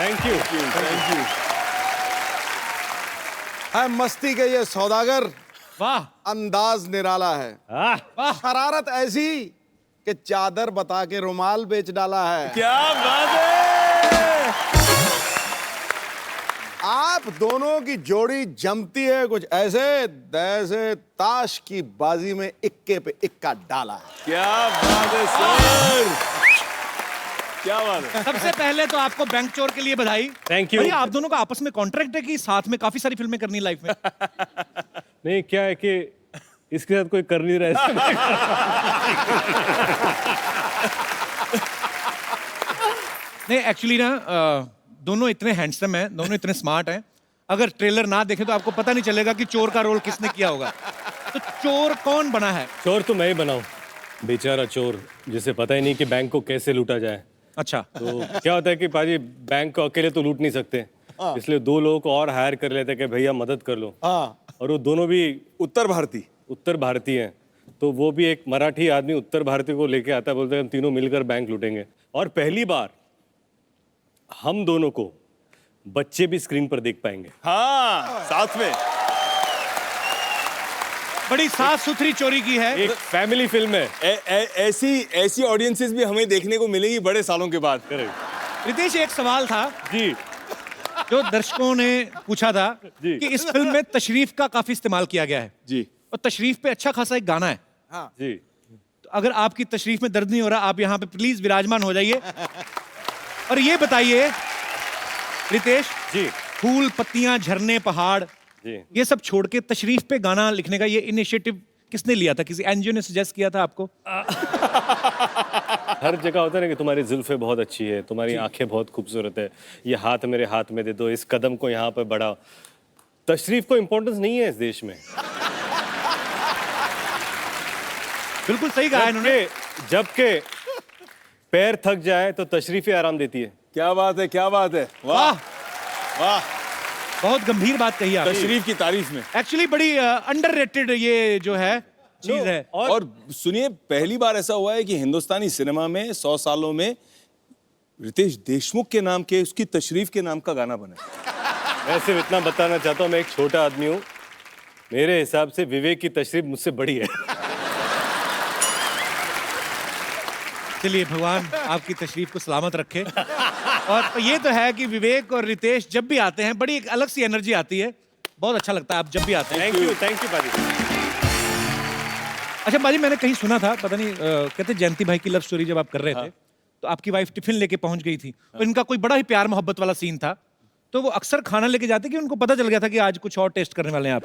Thank you. Thank you. है मस्ती के ये सौदागर, वाह अंदाज निराला है, वाह। शरारत ऐसी कि चादर बता के रुमाल बेच डाला है। क्या बात है। आप दोनों की जोड़ी जमती है कुछ ऐसे जैसे ताश की बाजी में इक्के पे इक्का डाला है। क्या बात है सर, क्या बात है। सबसे पहले तो आपको बैंक चोर के लिए बधाई। Thank you. भैया आप दोनों का आपस में कॉन्ट्रैक्ट है कि साथ में काफी सारी फिल्में करनी लाइफ में? नहीं, क्या है कि इसके साथ कोई कर नहीं रहा है। नहीं एक्चुअली ना दोनों इतने हैंडसम हैं, दोनों इतने स्मार्ट हैं, अगर ट्रेलर ना देखे तो आपको पता नहीं चलेगा कि चोर का रोल किसने किया होगा। तो चोर कौन बना है? चोर तो मैं ही बनाऊं, बेचारा चोर जिसे पता ही नहीं कि बैंक को कैसे लूटा जाए। अच्छा, तो क्या होता है कि पाजी बैंक को अकेले तो लूट नहीं सकते, इसलिए दो लोगों को और हायर कर लेते हैं कि भैया मदद कर लो। और वो दोनों भी उत्तर भारतीय हैं, तो वो भी एक मराठी आदमी उत्तर भारतीय को लेके आता है, बोलते हैं हम तीनों मिलकर बैंक लूटेंगे। और पहली बार हम दोनों को बच्चे भी स्क्रीन पर देख पाएंगे। हाँ, साथ में बड़ी साफ सुथरी चोरी की है। एक फैमिली फिल्म है। ऐसी ऑडियंसेस भी हमें देखने को मिलेंगी बड़े सालों के बाद। रितेश एक सवाल था जी जो दर्शकों ने पूछा था जी। कि इस फिल्म में तशरीफ का काफी इस्तेमाल किया गया है जी और तशरीफ पे अच्छा खासा एक गाना है। जी। तो अगर आपकी तशरीफ में दर्द नहीं हो रहा, आप यहाँ पे प्लीज विराजमान हो जाइए और ये बताइए रितेश जी फूल पत्तियां झरने पहाड़ जी। ये सब छोड़ के तशरीफ पे गाना लिखने का ये इनिशिएटिव किसने लिया था? किसी एनजीओ ने सजेस्ट किया था आपको? हर जगह होता है ना कि तुम्हारी जुल्फे बहुत अच्छी है, तुम्हारी आंखें बहुत खूबसूरत है, ये हाथ मेरे हाथ में दे दो, इस कदम को यहाँ पर बढ़ाओ। तशरीफ को इम्पोर्टेंस नहीं है इस देश में। बिल्कुल सही कहा इन्होंने। जबकि पैर थक जाए तो तशरीफ ही आराम देती है। क्या बात है, क्या बात है। वाह वाह, बहुत गंभीर बात कही आपने। तशरीफ की तारीफ में। एक्चुअली बड़ी अंडररेटेड ये जो है चीज है। और सुनिए, पहली बार ऐसा हुआ है कि हिंदुस्तानी सिनेमा में 100 सालों में रितेश देशमुख के नाम के, उसकी तशरीफ के नाम का गाना बना है। मैं सिर्फ इतना बताना चाहता हूँ, मैं एक छोटा आदमी हूँ, मेरे हिसाब से विवेक की तशरीफ मुझसे बड़ी है। चलिए भगवान आपकी तशरीफ को सलामत रखे। और ये तो है कि विवेक और रितेश जब भी आते हैं बड़ी एक अलग सी एनर्जी आती है, बहुत अच्छा लगता है आप जब भी आते हैं। थैंक यू बाजी। अच्छा बाजी, मैंने कहीं सुना था, पता नहीं कहते जयंती भाई की लव स्टोरी जब आप कर रहे थे तो आपकी वाइफ टिफिन लेके पहुंच गई थी और इनका कोई बड़ा ही प्यार मोहब्बत वाला सीन था, तो वो अक्सर खाना लेके जाते कि उनको पता चल गया था कि आज कुछ और टेस्ट करने वाले हैं आप?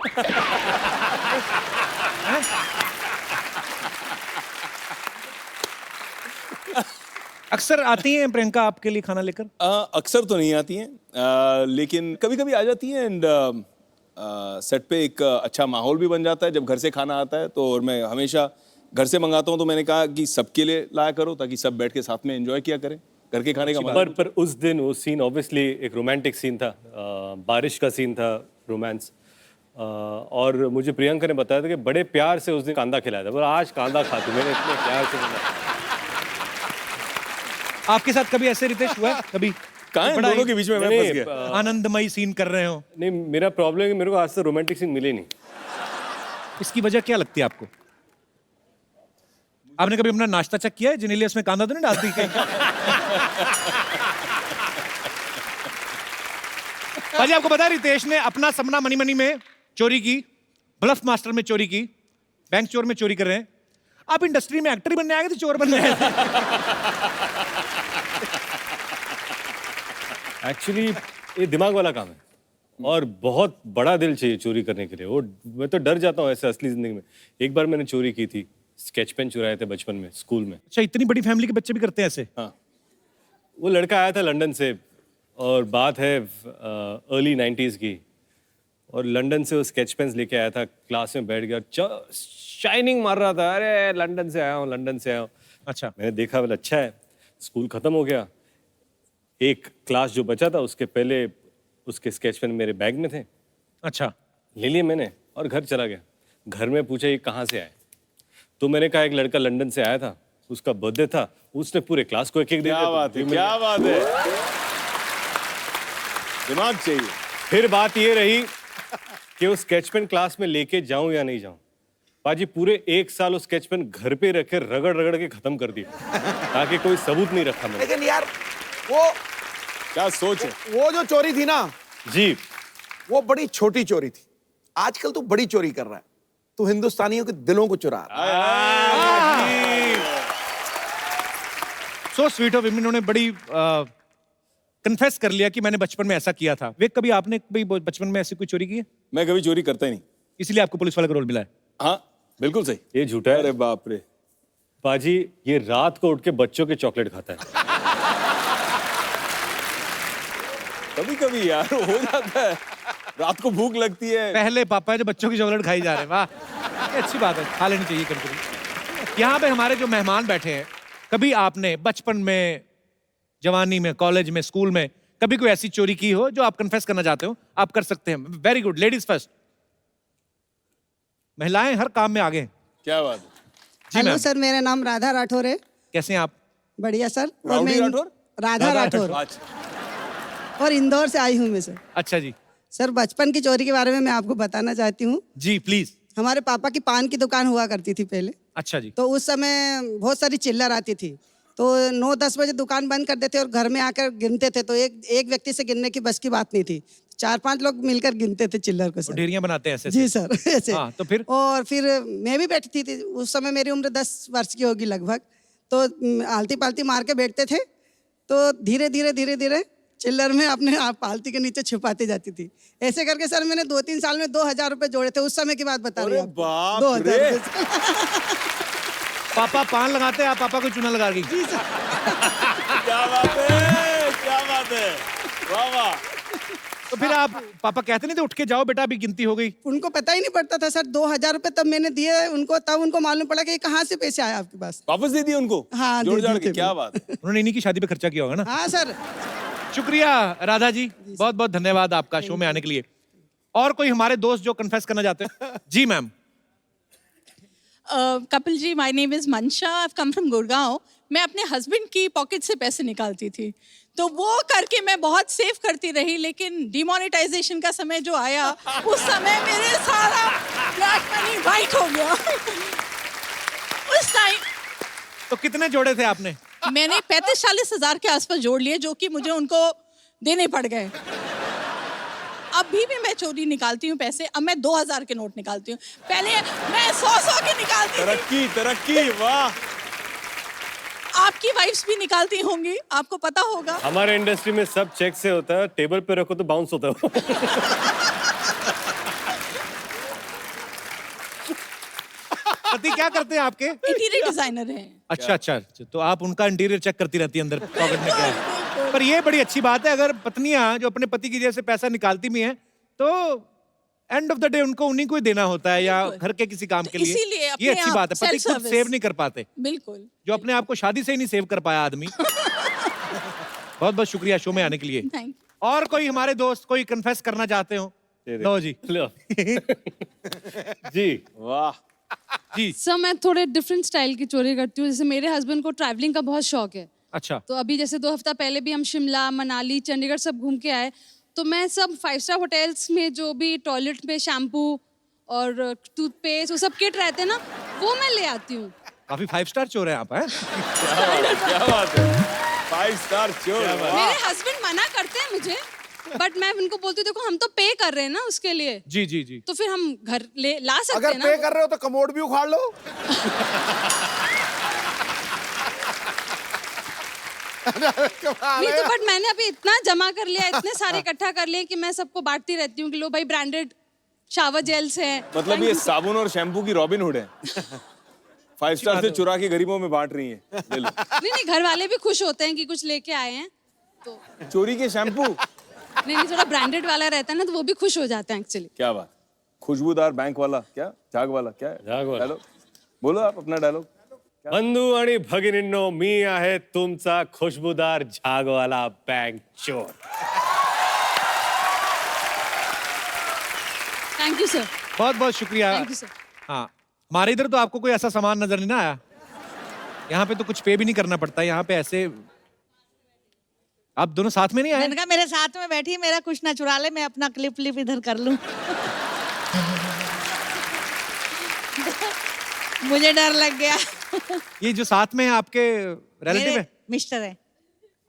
अक्सर आती हैं प्रियंका आपके लिए खाना लेकर? अक्सर तो नहीं आती हैं, लेकिन कभी कभी आ जाती हैं। एंड सेट पे एक अच्छा माहौल भी बन जाता है जब घर से खाना आता है। तो और मैं हमेशा घर से मंगाता हूँ, तो मैंने कहा कि सबके लिए लाया करो ताकि सब बैठ के साथ में एंजॉय किया करें। घर के खाने का मजा। पर उस दिन वो सीन ऑब्वियसली एक रोमांटिक सीन था, बारिश का सीन था, रोमांस। और मुझे प्रियंका ने बताया था कि बड़े प्यार से उस दिन कांदा खिलाया था। बोला आज कांदा खा तू, मैंने इतने प्यार से बोला। आपके साथ कभी ऐसे रितेश हुआ है कभी? कहाँ है बड़ा दोनों के बीच में मैं फंस गया। आनंदमयी सीन कर रहे हो? नहीं, मेरा प्रॉब्लम है कि मेरे को आज तक रोमांटिक सीन मिले नहीं। इसकी वजह क्या लगती है आपको? आपने कभी अपना नाश्ता चेक किया है? जिनेलिया उसमें कांदा तो नहीं डालती कहीं? भाजी आपको पता है रितेश ने अपना सपना मनी मनी में चोरी की, ब्लफ मास्टर में चोरी की, बैंक चोर में चोरी कर रहे हैं। आप इंडस्ट्री में एक्टर ही बनने आए थे, चोर बनने आए थे? एक्चुअली ये दिमाग वाला काम है और बहुत बड़ा दिल चाहिए चोरी करने के लिए। वो मैं तो डर जाता हूँ ऐसे असली जिंदगी में। एक बार मैंने चोरी की थी, स्केच पेन चुराए थे बचपन में स्कूल में। अच्छा, इतनी बड़ी फैमिली के बच्चे भी करते हैं ऐसे? हाँ, वो लड़का आया था लंदन से और बात है अर्ली 90s की, और लंदन से वो स्केच पेन्स लेके आया था, क्लास में बैठ गया, शाइनिंग मार रहा था, अरे लंदन से आया हूँ, लंदन से आया हूँ। अच्छा, मैंने देखा, बोला अच्छा है। स्कूल खत्म हो गया, एक क्लास जो बचा था उसके पहले उसके स्केच पेन मेरे बैग में थे। अच्छा, ले लिए मैंने और घर चला गया। घर में पूछा ये कहाँ से आए, तो मैंने कहा एक लड़का लंदन से आया था, उसका बर्थडे था, उसने पूरे क्लास को एक एक क्या बात है, क्या बात है। दिमाग चाहिए। फिर बात ये रही कि वो स्केच पेन क्लास में लेके जाऊं या नहीं जाऊं। पाजी पूरे 1 साल वो स्केच पेन घर पे रख के रगड़ रगड़ के खत्म कर दिया ताकि कोई सबूत नहीं रखा मैंने। लेकिन यार वो क्या सोच है? वो जो चोरी थी ना, जी वो बड़ी छोटी चोरी थी। आजकल तू बड़ी चोरी कर रहा है, तू हिंदुस्तानियों के दिलों को चुरा रहा है। सो स्वीट ऑफ इन्होंने बड़ी कन्फेस कर लिया कि मैंने बचपन में ऐसा किया था। वे कभी आपने कभी बचपन में ऐसी कोई चोरी की है? मैं कभी चोरी करता ही नहीं। इसलिए आपको पुलिस वाले का रोल मिला है। हाँ बिल्कुल सही। ये झूठा है। अरे बाप रे। पाजी ये रात को उठ के बच्चों के चॉकलेट खाता है। कभी कभी यार हो जाता है, रात को भूख लगती है। पहले पापा है जो बच्चों की चॉकलेट खाई जा रहे हैं। वाह, ये अच्छी बात है, खा लेनी चाहिए कभी कभी। यहाँ पे हमारे जो मेहमान बैठे हैं, कभी आपने बचपन में, जवानी में, कॉलेज में, स्कूल में कभी कोई ऐसी चोरी की हो जो आप कन्फेस करना चाहते हो? आप कर सकते हैं। Very good, ladies first. महिलाएं हर काम में आगे हैं। क्या बात है। जी हेलो मैम, सर, मेरा नाम राधा राठौर है। कैसे हैं आप? बढ़िया सर। और राउडी मैं राठौर? राधा राठौर, अच्छा। और इंदौर से आई हूँ मैं सर। अच्छा जी। सर, बचपन की चोरी के बारे में मैं आपको बताना चाहती हूँ। जी प्लीज। हमारे पापा की पान की दुकान हुआ करती थी पहले। अच्छा जी। तो उस समय बहुत सारी चिल्लर आती थी, तो 9-10 बजे दुकान बंद कर देते और घर में आकर गिनते थे। तो एक व्यक्ति से गिनने की बस की बात नहीं थी, 4-5 लोग मिलकर गिनते थे चिल्लर को सर। ढेरियां बनाते हैं ऐसे जी ऐसे। सर, ऐसे। हाँ, तो फिर? और फिर मैं भी बैठी थी, उस समय मेरी उम्र 10 वर्ष की होगी लगभग। तो आलती पालती मार के बैठते थे, तो धीरे धीरे चिल्लर में अपने आप पालती के नीचे छुपाती जाती थी। ऐसे करके सर मैंने 2-3 साल में 2000 रुपए जोड़े थे। उस समय की बात बता रही हूँ आपको। बाप 2000 रे। रुपए। पापा पान लगाते हैं, आप पापा को चूना लगा दी। जी सर। क्या बात है, क्या बात है। वाह वाह। तो फिर आप पापा कहते नहीं थे उठ के जाओ बेटा अभी गिनती हो गई? उनको पता ही नहीं पड़ता था सर। 2000 रुपए तब मैंने दिए उनको, तब उनको मालूम पड़ा कि ये कहाँ से पैसे आए आपके पास। वापस दे दिए उनको? हाँ, जोड़ दे जाड़ दिए के। थे क्या मैंने। बात है। उन्होंने इन्हीं की शादी पे खर्चा किया होगा ना। हाँ सर। शुक्रिया राधा जी, बहुत बहुत धन्यवाद आपका शो में आने के लिए। और कोई हमारे दोस्त जो कन्फेस करना चाहते हैं? जी ma'am. Kapil ji, my name is Mansha, I have come from Gurgaon. मैं अपने हस्बैंड की पॉकेट से पैसे निकालती थी, तो वो करके मैं बहुत सेव करती रही। लेकिन डिमोनेटाइजेशन का समय जो आया, उस समय मेरे सारा ब्लैक मनी वाइट हो गया। उस टाइम तो कितने जोड़े थे आपने? मैंने 35-40 हजार के आसपास जोड़ लिए, जो कि मुझे उनको देने पड़ गए। अभी भी मैं चोरी निकालती हूँ पैसे। अब मैं 2000 के नोट निकालती हूँ, पहले मैं 100 के निकालती थी। तरक्की तरक्की, वाह। आपकी वाइफ्स भी निकालती होंगी, आपको पता होगा। हमारे इंडस्ट्री में सब चेक से होता है, टेबल पे रखो तो बाउंस होता है। पति क्या करते हैं आपके? इंटीरियर डिजाइनर हैं। अच्छा, तो आप उनका इंटीरियर चेक करती रहती है अंदर पॉकेट में क्या है। पर ये बड़ी अच्छी बात है, अगर पत्नियां जो अपने पति की जेब से पैसा निकालती भी हैं, तो एंड ऑफ द डे उनको उन्हीं को ही देना होता है, या घर के किसी काम के लिए। इसीलिए अपने ये अच्छी आप बात है। पति खुद self-service। सेव नहीं कर पाते, बिल्कुल। जो अपने आप को शादी से ही नहीं सेव कर पाया आदमी। बहुत बहुत शुक्रिया शो में आने के लिए। Thank you. और कोई हमारे दोस्त कोई कन्फेस करना चाहते हो? लो जी। लो। जी वाह। जी। सर, मैं थोड़े डिफरेंट स्टाइल की चोरी करती हूँ। जैसे मेरे हस्बैंड को ट्रैवलिंग का बहुत शौक है, अच्छा। तो अभी जैसे 2 हफ्ता पहले भी हम शिमला, मनाली, चंडीगढ़ सब घूम के आए। तो मैं सब 5 स्टार होटल्स में जो भी टॉयलेट में शैम्पू और टूथपेस्ट वो सब किट रहते हैं ना, वो मैं ले आती हूँ। काफी 5 स्टार चोर हैं आप, हैं? क्या बात है। 5 स्टार चोर। मेरे हस्बैंड मना करते हैं मुझे, बट मैं उनको बोलती हूँ देखो हम तो पे कर रहे हैं ना उसके लिए, जी जी जी। तो फिर हम घर ले ला सकते अगर हैं पे ना। कर रहे हो तो कमोड भी उखाड़ लो। नहीं तो बट मैंने अभी इतना जमा कर लिया, इतने सारे इकट्ठा कर लिए कि मैं सबको बांटती रहती हूँ कि लो भाई ब्रांडेड शावर जेल्स हैं। मतलब ये साबुन और शैम्पू की रॉबिन हुड है। 5 स्टार से चुरा के गरीबों में बांट रही है। ले लो। नहीं, घर वाले भी खुश होते हैं कि कुछ लेके आए हैं, तो चोरी के शैम्पू। नहीं थोड़ा ब्रांडेड वाला रहता है ना, तो वो भी खुश हो जाते हैं एक्चुअली। क्या बात। खुशबूदार बैंक वाला, क्या झाग वाला, क्या है? झाग वाला। डायलॉग बोलो आप अपना डायलॉग। बंधू आणि भगिनींनो, मी आहे तुमचा खुशबूदार झागवाला बँक चोर। Thank you sir. बहुत बहुत शुक्रिया। Thank you sir. हाँ, हमारे इधर तो आपको कोई ऐसा सामान नजर नहीं ना आया। यहाँ पे तो कुछ पे भी नहीं करना पड़ता है, यहाँ पे ऐसे आप दोनों साथ में नहीं आए? मैंने कहा मेरे साथ में बैठी, मेरा कुछ ना चुरा ले, मैं अपना क्लिप इधर कर लूं। मुझे डर लग गया। ये जो साथ में है आपके रिलेटिव है? मेरे मिस्टर है।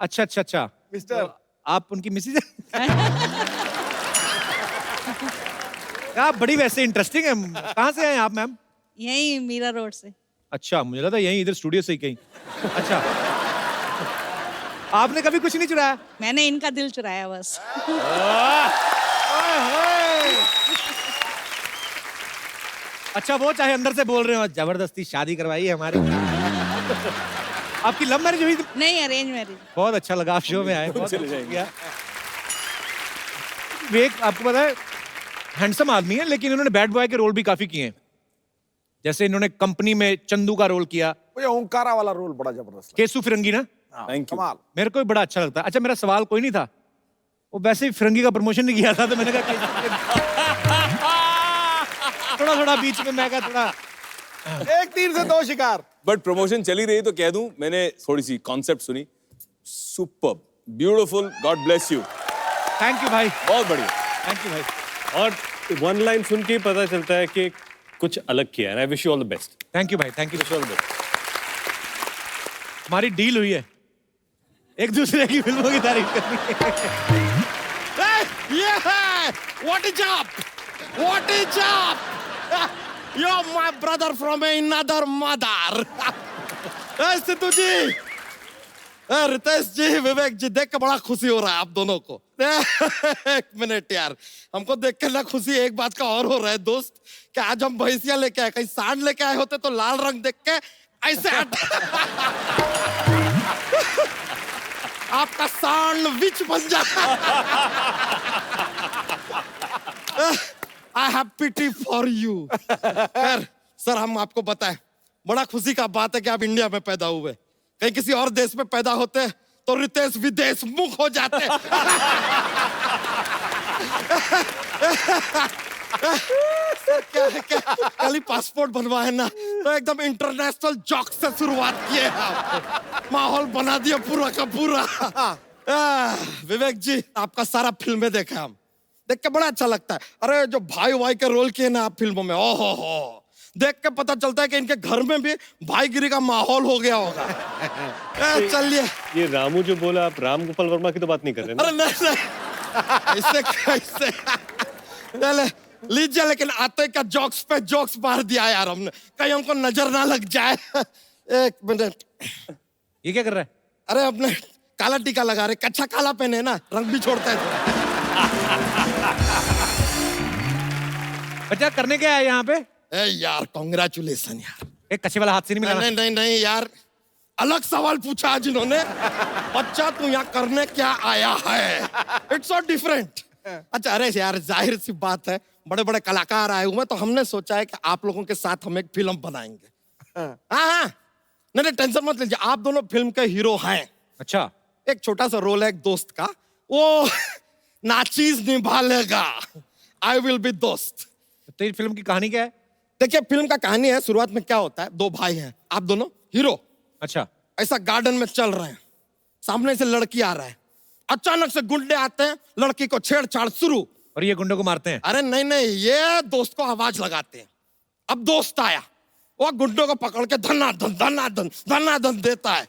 अच्छा अच्छा अच्छा। मिस्टर तो आप उनकी मिसेज है? आप बड़ी वैसे इंटरेस्टिंग है। कहाँ से हैं आप मैम? यही मीरा रोड से। अच्छा, मुझे लगा यहीं इधर स्टूडियो से ही कहीं। अच्छा, आपने कभी कुछ नहीं चुराया? मैंने इनका दिल चुराया बस। अच्छा, वो चाहे अंदर से बोल रहे हो जबरदस्ती शादी करवाई है हमारी। आपकी लव मैरिज हुई थी? नहीं, अरेंज मैरिज। बहुत अच्छा लगा आप शो में आए। बहुत चले अच्छा जाएंगे। किया। विवेक आपको पता है हैंडसम आदमी है, लेकिन इन्होंने बैड बॉय के रोल भी काफी किए हैं। जैसे इन्होंने कंपनी में चंदू का रोल किया, मुझे ओंकारा वाला रोल बड़ा जबरदस्त केसु फिरंगी ना, लगा। Thank you. कमाल। मेरे को भी बड़ा अच्छा लगता है। अच्छा, मेरा सवाल कोई नहीं था, वो वैसे ही फिरंगी का प्रमोशन नहीं किया था, तो मैंने कहा थोड़ा थोड़ा बीच में मैं कहा थोड़ा। एक तीर से दो शिकार। बट प्रमोशन चली रही तो कह दूं, मैंने थोड़ी सी कॉन्सेप्ट सुनी, super beautiful, God bless you, thank you भाई, बहुत बढ़िया। थैंक यू भाई, और वन लाइन सुन के ही पता चलता है कि कुछ अलग किया है। I wish you all the best. Thank you भाई, thank you. Wish you all the best. हमारी डील हुई है, एक दूसरे की फिल्मों की तारीफ करनी है। What is up? What is up? You're my brother from another mother. Sidhu जी, रितेश जी, विवेक जी, देख के बड़ा खुशी हो रहा है आप दोनों को। एक मिनट यार, हमको देख के ना खुशी एक बात का और हो रहा है दोस्त, कि आज हम भैंसिया लेके आए, कहीं सांड लेके आए होते तो लाल रंग देख के ऐसे आपका सैंडविच बन जाता। I have pity for you. Sir, हम आपको बताएं, बड़ा खुशी का बात है कि आप इंडिया में पैदा हुए। कहीं किसी और देश में पैदा होते तो रितेश विदेश मुख हो जाते। क्या है, क्या कल ही पासपोर्ट बनवाए ना, तो एकदम इंटरनेशनल जॉक से शुरुआत किए आप, माहौल बना दिया पूरा का पूरा। विवेक जी, आपका सारा फिल्में देखा हम, देख के बड़ा अच्छा लगता है। अरे जो भाई वाई के रोल किए ना आप फिल्मों में, ओहो हो, देख के पता चलता है कि इनके घर में भी भाईगिरी का माहौल हो गया होगा। चलिए। ये रामू जो बोला, आप राम गोपाल वर्मा की तो बात नहीं कर रहे ना? अरे नहीं नहीं, इससे कैसे, चले लीजिए, लेकिन आते का जोक्स पे जोक्स मार दिया यार हमने, कहीं हमको नजर ना लग जाए। एक मिनट, ये क्या कर रहा है? अरे अपने काला टीका लगा रहे, कच्चा काला पहने ना, रंग भी छोड़ता है थोड़ा। बच्चा करने क्या है यहाँ पे? ए यार, कांग्रेचुलेशन यार। एक कच्चे वाला हाथ से नहीं मिलाना। नहीं नहीं नहीं यार, अलग सवाल पूछा आज इन्होंने। बच्चा तू यहाँ करने क्या आया है? It's so different. अच्छा, अरे यार, जाहिर सी बात है, बड़े बड़े कलाकार आए हुए, तो हमने सोचा है कि आप लोगों के साथ हम एक फिल्म बनाएंगे। हाँ हाँ, नहीं टेंशन मत लीजिए, आप दोनों फिल्म के हीरो हैं। अच्छा, एक छोटा सा रोल है एक दोस्त का, वो नाचीज निभा लेगा। आई विल बी दोस्त। तो ये फिल्म की कहानी क्या है? देखिए, फिल्म का कहानी है, शुरुआत में क्या होता है, दो भाई हैं, आप दोनों हीरो। अच्छा, ऐसा गार्डन में चल रहे हैं, सामने से लड़की आ रहा है, अचानक से गुंडे आते हैं, लड़की को छेड़छाड़ शुरू। और ये गुंडों को मारते हैं? अरे नहीं नहीं, ये दोस्त को आवाज लगाते हैं। अब दोस्त आया, वो गुंडों को पकड़ के धनाधन देता है,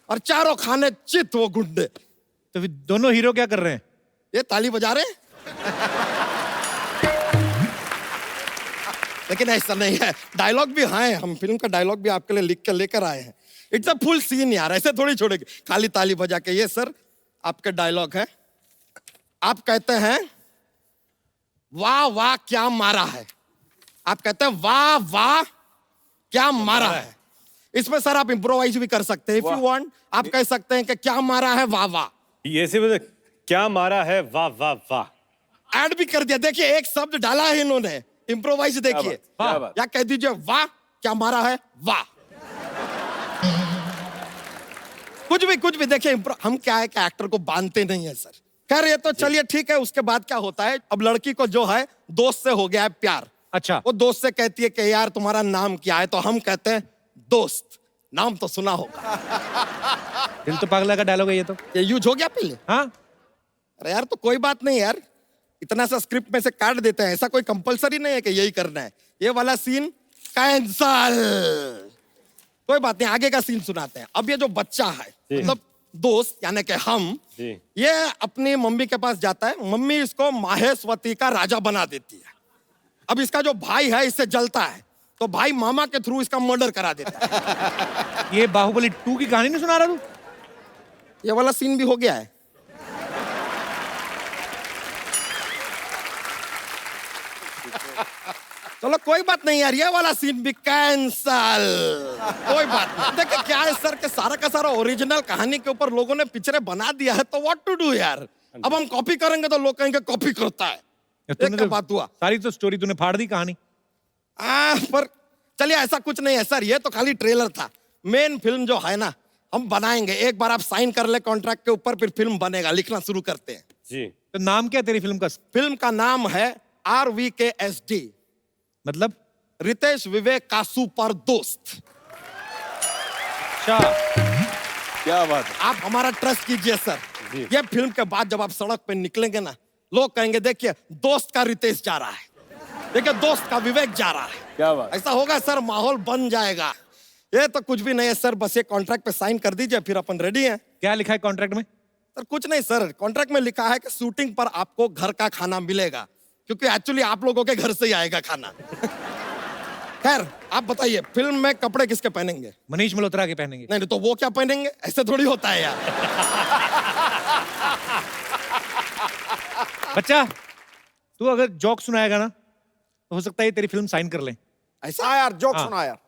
और चारों खाने चित वो गुंडे। तो फिर दोनों हीरो क्या कर रहे हैं? ये ताली बजा रहे हैं। लेकिन ऐसा नहीं है, डायलॉग भी है, हम फिल्म का डायलॉग भी आपके लिए लिख के लेकर आए हैं। इट्स अ फुल सीन यार, ऐसे थोड़ी छोड़ेंगे खाली ताली बजा के। ये सर आपके डायलॉग है, आप कहते हैं वाह वाह क्या मारा है, आप कहते हैं वाह वाह क्या मारा है। इसमें सर आप इम्प्रोवाइज भी कर सकते हैं, इफ यू वांट। आप कह सकते हैं कि क्या मारा है, वाह वाह। ये से बोले, क्या मारा है, वाह वाह वाह। ऐड भी कर दिया, देखिए एक शब्द डाला है इन्होंने, इम्प्रोवाइज देखिए। क्या बात। या कह दीजिए वाह क्या मारा है, वाह। कुछ भी देखिए, हम क्या है कि एक्टर को बांधते नहीं है सर। खैर, ये तो चलिए ठीक है। उसके बाद क्या होता है, अब लड़की को जो है दोस्त से हो गया है प्यार। अच्छा, वो दोस्त से कहती है कि यार तुम्हारा नाम क्या है, तो हम कहते हैं दोस्त। नाम तो सुना होगा। दिल तो पागला का डायलॉग है ये तो। ये यूज हो गया पहले? हाँ, अरे यार तो कोई बात नहीं यार, इतना सा स्क्रिप्ट में से काट देते हैं, ऐसा कोई कंपलसरी नहीं है कि यही करना है। ये वाला सीन कैंसल, कोई बात नहीं, आगे का सीन सुनाते हैं। अब ये जो बच्चा है, मतलब दोस्त यानी कि हम, जी। ये अपनी मम्मी के पास जाता है, मम्मी इसको माहेश्वती का राजा बना देती है। अब इसका जो भाई है इससे जलता है, तो भाई मामा के थ्रू इसका मर्डर करा देता है। ये बाहुबली 2 की कहानी नहीं सुना रहा तू? ये वाला सीन भी हो गया है। चलो कोई बात नहीं यार, ये वाला सीन भी कैंसल, कोई बात नहीं। देखिए क्या है सर के सारा का सारा ओरिजिनल कहानी के ऊपर लोगों ने पिक्चरें बना दिया है, तो व्हाट टू डू यार। अब हम कॉपी करेंगे तो लोग कहेंगे कॉपी करता है। तूने एक क्या तो बात हुआ। सारी तो स्टोरी तूने फाड़ दी कहानी। पर चलिए ऐसा कुछ नहीं है सर, ये तो खाली ट्रेलर था। मेन फिल्म जो है ना, हम बनाएंगे। एक बार आप साइन कर ले कॉन्ट्रैक्ट के ऊपर, फिर फिल्म बनेगा। लिखना शुरू करते हैं। जी। तो नाम क्या है तेरी फिल्म का? फिल्म का नाम है RVKSD, मतलब? रितेश विवेक का सुपर दोस्त। अच्छा, क्या बात है। आप हमारा ट्रस्ट कीजिए सर। ये फिल्म के बाद जब आप सड़क पे निकलेंगे ना, लोग कहेंगे देखिए दोस्त का रितेश जा रहा है, देखिए दोस्त का विवेक जा रहा है। क्या बात। ऐसा होगा सर, माहौल बन जाएगा। ये तो कुछ भी नहीं है सर, बस ये कॉन्ट्रैक्ट पे साइन कर दीजिए, फिर अपन रेडी हैं। क्या लिखा है कॉन्ट्रैक्ट में? सर कुछ नहीं सर, कॉन्ट्रैक्ट में लिखा है कि शूटिंग पर आपको घर का खाना मिलेगा, क्योंकि एक्चुअली आप लोगों के घर से ही आएगा खाना। खैर आप बताइए, फिल्म में कपड़े किसके पहनेंगे? मनीष मल्होत्रा के पहनेंगे। नहीं तो वो क्या पहनेंगे? ऐसे थोड़ी होता है यार। बच्चा, तू अगर जोक सुनाएगा ना तो हो सकता है ये तेरी फिल्म साइन कर लें। ऐसा यार जोक हाँ। सुना यार।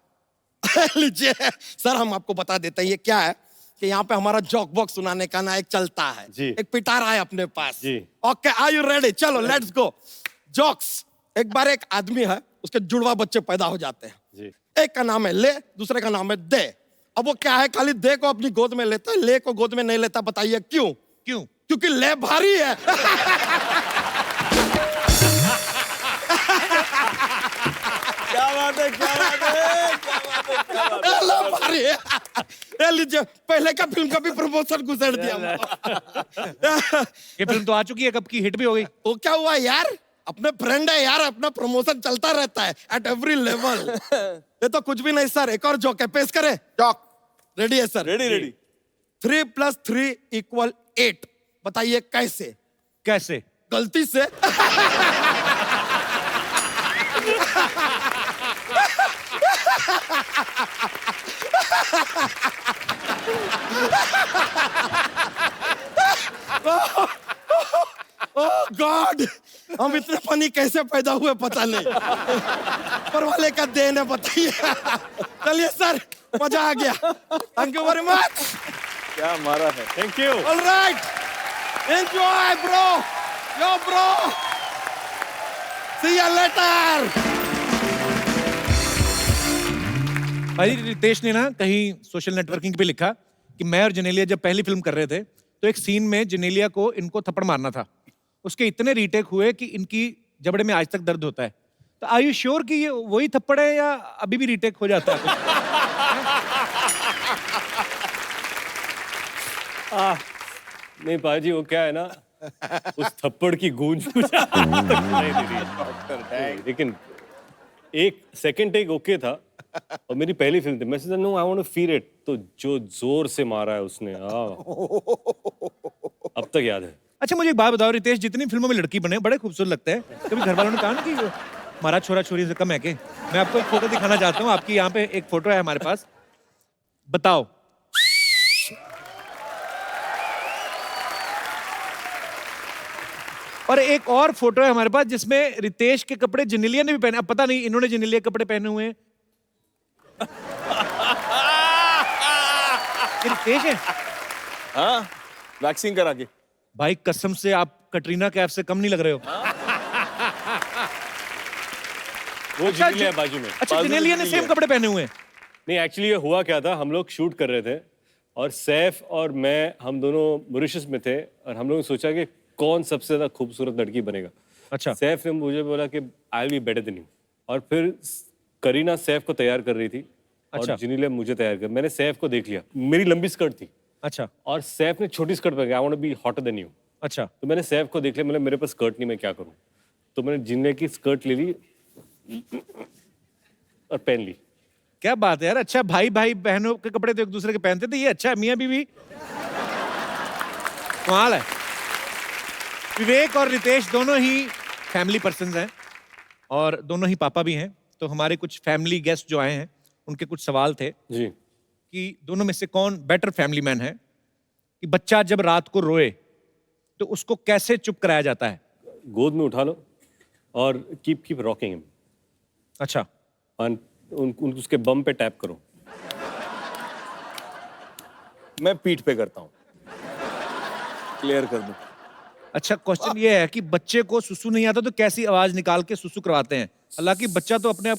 लीजिए सर, हम आपको बता देते हैं ये क्या है कि यहाँ पे हमारा जोक बॉक्स सुनाने का ना एक चलता है जी। एक पिटारा है अपने पास। जी। Okay, are you ready? चलो लेट्स गो। जोक्स। एक बार एक आदमी है, उसके जुड़वा बच्चे पैदा हो जाते हैं। जी। एक का नाम है ले, दूसरे का नाम है दे। अब वो क्या है, खाली दे को अपनी गोद में लेता है, ले को गोद में नहीं लेता। बताइए क्यों? क्यों? क्योंकि ले भारी है। क्या बात है, क्या बात है, क्या बात है। ले भारी है। ये लीजिए, पहले का फिल्म का भी प्रमोशन गुजर दिया। ये फिल्म तो आ चुकी है, कब की हिट भी हो गई। वो क्या हुआ यार, अपने फ्रेंड है यार, अपना प्रमोशन चलता रहता है एट एवरी लेवल। ये तो कुछ भी नहीं सर, एक और जोक है, पेश करें? जोक। रेडी है सर? Ready ready. 3 + 3 = 8। बताइए कैसे? कैसे? गलती से। ओह गॉड, हम इतने फनी कैसे पैदा हुए पता नहीं। पर वाले का देन है, बताइए। चलिए सर, मजा आ गया। Thank you very much. क्या मारा है। Thank you. Alright, enjoy bro, yo bro, see you later. भाई रितेश ने ना कहीं सोशल नेटवर्किंग पे लिखा कि मैं और जेनेलिया जब पहली फिल्म कर रहे थे तो एक सीन में जेनेलिया को इनको थप्पड़ मारना था। उसके इतने रीटेक हुए कि इनकी जबड़े में आज तक दर्द होता है। तो आर यू श्योर कि ये वही थप्पड़ है या अभी भी रीटेक हो जाता है? नहीं पाजी, वो क्या है ना, उस थप्पड़ की गूंज मुझे आज तक सुनाई दे रही है। लेकिन एक सेकंड टेक ओके था, और मेरी पहली फिल्म थी। मैं सोचा no I want to feel it, तो जो जोर से मारा है उसने, अब तक याद है। अच्छा मुझे एक बात बताओ, रितेश जितनी फिल्मों में लड़की बने बड़े खूबसूरत लगते हैं, कभी घर वालों ने कहा ना कि हमारा छोरा छोरी से कम है के? मैं आपको एक फोटो दिखाना चाहता हूँ, आपकी यहाँ पे एक फोटो है हमारे पास, बताओ। और एक और फोटो है हमारे पास जिसमें रितेश के कपड़े जेनेलिया ने भी पहने। अब पता नहीं इन्होंने जेनेलिया के कपड़े पहने हुए हैं। ये रितेश है? हाँ, वैक्सीन करा के। भाई कसम से आप कटरीना कैफ से कम नहीं लग रहे हो। वो जेनेलिया बाजू में। अच्छा, जेनेलिया ने सेम कपड़े पहने हुए हैं। नहीं एक्चुअली ये हुआ क्या था, हम लोग शूट कर रहे थे और सैफ और मैं, हम दोनों मॉरिशस में थे, और हम लोगों ने सोचा कि कौन सबसे ज्यादा खूबसूरत लड़की बनेगा। अच्छा। सैफ ने मुझे बोला कि I will be better than you, और फिर करीना सैफ को तैयार कर रही थी अच्छा। और जिनी ने मुझे तैयार किया। मैंने सैफ को देख लिया, मेरी लंबी स्कर्ट थी अच्छा और सैफ ने छोटी स्कर्ट पहन, I want to be hotter than you. अच्छा तो मैंने सैफ को देख लिया, मैंने मेरे पास स्कर्ट नहीं, मैं क्या करूं। तो मैंने जिन्ने की स्कर्ट ले ली और पहन ली। क्या बात है यार। अच्छा, भाई भाई बहनों के कपड़े तो एक दूसरे के पहनते थे, ये अच्छा है मियां बीवी, कमाल है। विवेक और रितेश दोनों ही फैमिली पर्सन्स हैं और दोनों ही पापा भी हैं। तो हमारे कुछ फैमिली गेस्ट जो आए हैं उनके कुछ सवाल थे जी। कि दोनों में से कौन बेटर फैमिली मैन है, कि बच्चा जब रात को रोए तो उसको कैसे चुप कराया जाता है। गोद में उठा लो और कीप रॉकिंग हिम, अच्छा, उसके बम पे टैप करो। मैं पीठ पे करता हूँ, क्लियर कर दूं। अच्छा, क्वेश्चन ये है कि बच्चे को सुसु नहीं आता तो कैसी आवाज निकाल के सुसु करवाते हैं। हालांकि बच्चा तो अपने आप।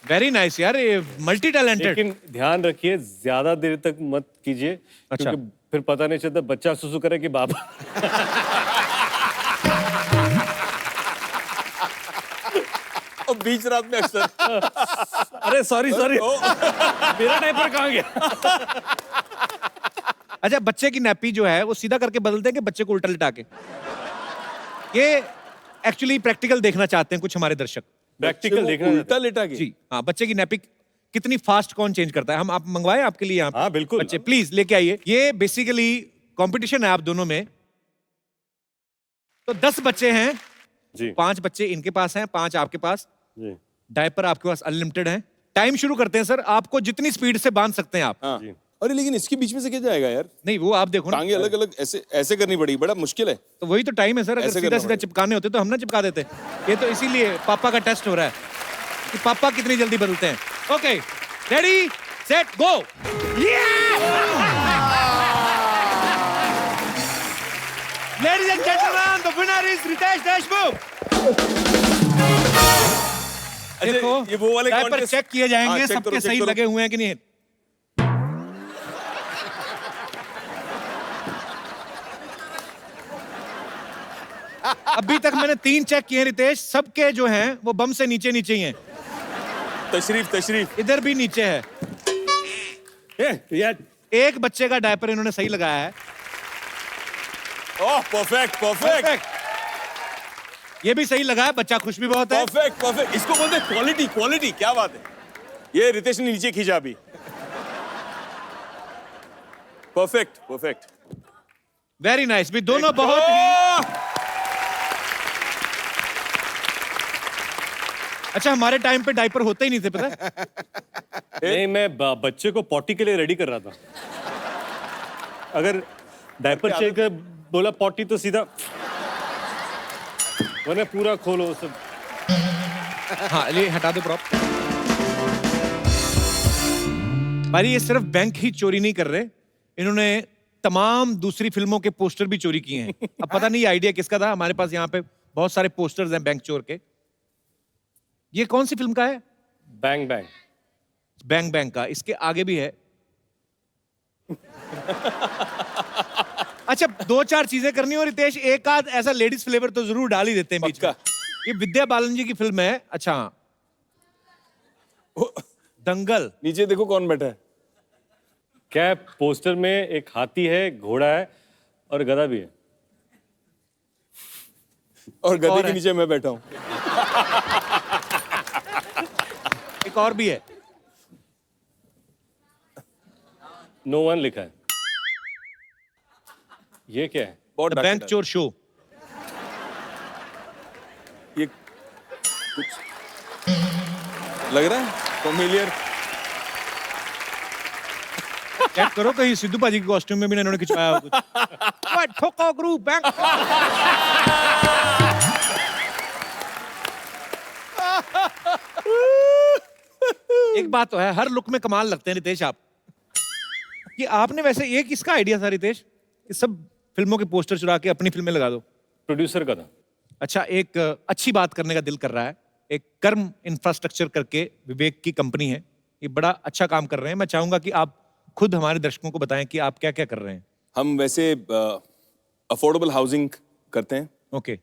वेरी नाइस यार, ये मल्टी टैलेंटेड। लेकिन ध्यान रखिए ज्यादा देर तक मत कीजिए, अच्छा। क्योंकि फिर पता नहीं चलता बच्चा सुसु करे कि बाप। और बीच रात में अक्सर अरे सॉरी मेरा डायपर कहाँ गया। अच्छा, बच्चे की नैपी जो है वो सीधा करके बदलते हैं कि बच्चे को उल्टा लिटा के? ये एक्चुअली प्रैक्टिकल देखना चाहते हैं कुछ हमारे दर्शक। प्रैक्टिकल देखना उल्टा लेटा के। जी हाँ, बच्चे की नैपी कितनी फास्ट कौन चेंज करता है। हम आप मंगवाएं आपके लिए यहाँ पे? हाँ, बिल्कुल। बच्चे प्लीज लेके आइए। ये बेसिकली कंपटीशन है आप दोनों में। तो 10 बच्चे हैं जी 5 बच्चे इनके पास हैं, 5 आपके पास। जी डायपर आपके पास अनलिमिटेड है। टाइम शुरू करते हैं सर, आपको जितनी स्पीड से बांध सकते हैं आप। हाँ। जी। अरे लेकिन इसके बीच में से क्या जाएगा यार? नहीं वो आप देखो ना, टांगे अलग अलग ऐसे ऐसे करनी पड़ेगी, बड़ा मुश्किल है। तो वही तो टाइम है सर। अगर ऐसे सीधा करना सीधा पड़ेगा। चिपकाने होते तो हम ना चिपका देते। ये तो इसीलिए पापा का टेस्ट हो रहा है कि पापा कितनी जल्दी बदलते हैं। Okay, ready set go. Ladies and gentleman, the winner is Ritesh Deshmukh. देखो, ये वो वाले डायपर contest- चेक किए जाएंगे, हाँ, check सबके करो, check सही करो। लगे हुए हैं कि नहीं। अभी तक मैंने 3 चेक किए रितेश, सबके जो हैं वो बम से नीचे नीचे ही हैं। तशरीफ इधर भी नीचे है। यार एक बच्चे का डायपर इन्होंने सही लगाया है। ओह परफेक्ट परफेक्ट ये भी सही लगा है, बच्चा खुश भी बहुत है। Perfect perfect. इसको बोलते हैं क्वालिटी क्वालिटी। क्या बात है। ये रितेश ने नीचे खींचा अभी। Perfect perfect. Very nice. भी दोनों बहुत ही अच्छा। हमारे टाइम पे डायपर होते ही नहीं थे, पता है? नहीं, मैं बच्चे को पॉटी के लिए रेडी कर रहा था। अगर डायपर चेक बोला पॉटी तो सीधा मैंने पूरा खोलो सब। हाँ, ये हटा दो प्रॉप। भाई ये सिर्फ बैंक ही चोरी नहीं कर रहे, इन्होंने तमाम दूसरी फिल्मों के पोस्टर भी चोरी किए हैं। अब पता नहीं आइडिया किसका था। हमारे पास यहाँ पे बहुत सारे पोस्टर्स हैं बैंक चोर के। ये कौन सी फिल्म का है? Bang bang. बैंग बैंग का। इसके आगे भी है। अच्छा, 2-4 चीजें करनी हो रितेश, एक आध ऐसा लेडीज फ्लेवर तो जरूर डाल ही देते हैं बीच में। ये विद्या बालन जी की फिल्म है। अच्छा, दंगल। नीचे देखो कौन बैठा है। क्या पोस्टर में एक हाथी है, घोड़ा है और गधा भी है। और गधे और के है। नीचे मैं बैठा हूँ। एक और भी है। नो वन लिखा है। ये क्या है? बहुत बैंक डांटेगा। चोर शो। ये कुछ लग रहा है फेमिलियर। चेक करो कहीं सिद्धू पाजी के कॉस्ट्यूम में भी ना इन्होंने खिंचवाया हो कुछ। What? ठोको ग्रुप बैंक। एक बात तो है, हर लुक में कमाल लगते हैं रितेश आप। कि आपने वैसे ये किसका आइडिया था रितेश कि सब फिल्मों के पोस्टर चुरा के अपनी फिल्में लगा दो? प्रोड्यूसर का था। अच्छा, एक अच्छी बात करने का दिल कर रहा है। एक कर्म इंफ्रास्ट्रक्चर करके विवेक की कंपनी है, ये बड़ा अच्छा काम कर रहे हैं। मैं चाहूंगा कि आप खुद हमारे दर्शकों को बताएं कि आप क्या क्या कर रहे हैं। हम वैसे अफोर्डेबल हाउसिंग करते हैं। ओके।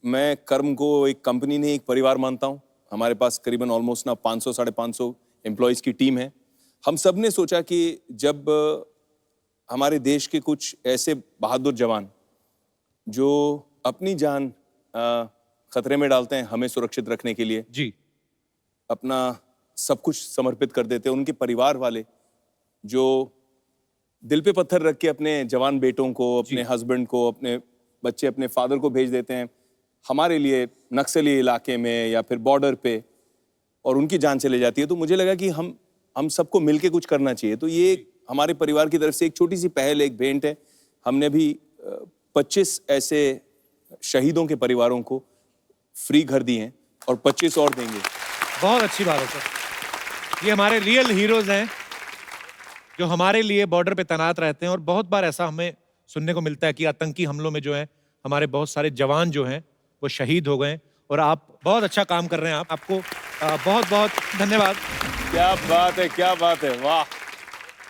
मैं कर्म को एक कंपनी नहीं एक परिवार मानता हूँ। हमारे पास करीबन ऑलमोस्ट ना 500 550 एम्प्लॉयज़ की टीम है। हम सब ने सोचा कि जब हमारे देश के कुछ ऐसे बहादुर जवान जो अपनी जान खतरे में डालते हैं हमें सुरक्षित रखने के लिए, जी, अपना सब कुछ समर्पित कर देते हैं, उनके परिवार वाले जो दिल पे पत्थर रख के अपने जवान बेटों को, अपने हस्बैंड को, अपने बच्चे, अपने फादर को भेज देते हैं हमारे लिए नक्सली इलाके में या फिर बॉर्डर पे, और उनकी जान चले जाती है, तो मुझे लगा कि हम सबको मिलके कुछ करना चाहिए। तो ये हमारे परिवार की तरफ से एक छोटी सी पहल, एक भेंट है। हमने भी 25 ऐसे शहीदों के परिवारों को फ्री घर दिए हैं और 25 और देंगे। बहुत अच्छी बात है सर। ये हमारे रियल हीरोज हैं जो हमारे लिए बॉर्डर पे तैनात रहते हैं, और बहुत बार ऐसा हमें सुनने को मिलता है कि आतंकी हमलों में जो है हमारे बहुत सारे जवान जो हैं वो शहीद हो गए, और आप बहुत अच्छा काम कर रहे हैं। आपको बहुत बहुत धन्यवाद। क्या बात है, क्या बात है, वाह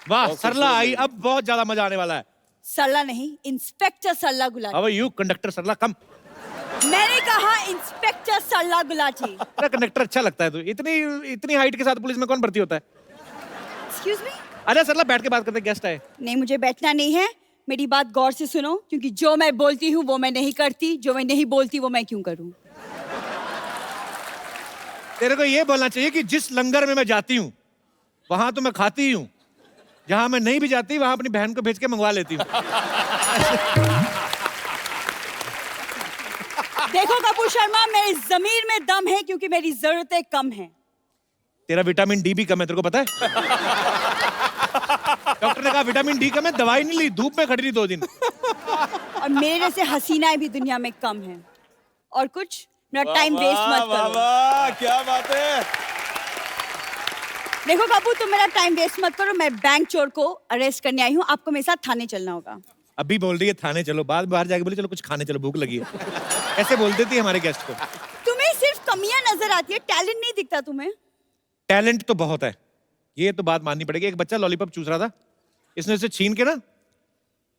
वाह, सरला आई, अब बहुत ज्यादा मजा आने वाला है। सरला नहीं, इंस्पेक्टर सरला गुलाटी। अब यू कंडक्टर सरला कम। मैंने कहा इंस्पेक्टर सरला गुलाटी। तेरा कंडक्टर अच्छा लगता है। तो इतनी हाइट के साथ पुलिस में कौन भर्ती होता है? Excuse me. अरे सरला बैठ के बात करते, गेस्ट आए। नहीं, मुझे बैठना नहीं है। मेरी बात गौर से सुनो, क्योंकि जो मैं बोलती हूँ वो मैं नहीं करती, जो मैं नहीं बोलती वो मैं क्यों करूँ। तेरे को ये बोलना चाहिए कि जिस लंगर में मैं जाती हूँ वहां तो मैं खाती हूँ, जहां मैं नहीं भी जाती वहां अपनी बहन को भेज के मंगवा लेती हूँ। देखो कपूर शर्मा, मेरे जमीर में दम है क्योंकि मेरी जरूरतें कम हैं। तेरा विटामिन डी भी कम है, तेरे को पता है? डॉक्टर ने कहा विटामिन डी कम है, दवाई नहीं ली, धूप में खड़ी रही 2 दिन। और मेरे जैसे हसीनाएं भी दुनिया में कम हैं। और कुछ मेरा टाइम वेस्ट मत करो। वाह, क्या बात है। देखो कपूर, तुम मेरा टाइम वेस्ट मत करो। मैं बैंक चोर को अरेस्ट करने आई हूँ। आपको मेरे साथ थाने चलना होगा। अभी बोल रही है थाने चलो, बाद में बाहर जाके बोली चलो कुछ खाने चलो, भूख लगी है। ऐसे बोल देती है हमारे गेस्ट को। तुम्हें सिर्फ कमियां नजर आती है, टैलेंट नहीं दिखता तुम्हें। टैलेंट तो बहुत है, ये तो बात माननी पड़ेगी। एक बच्चा लॉलीपॉप चूस रहा था, इसने उसे छीन के ना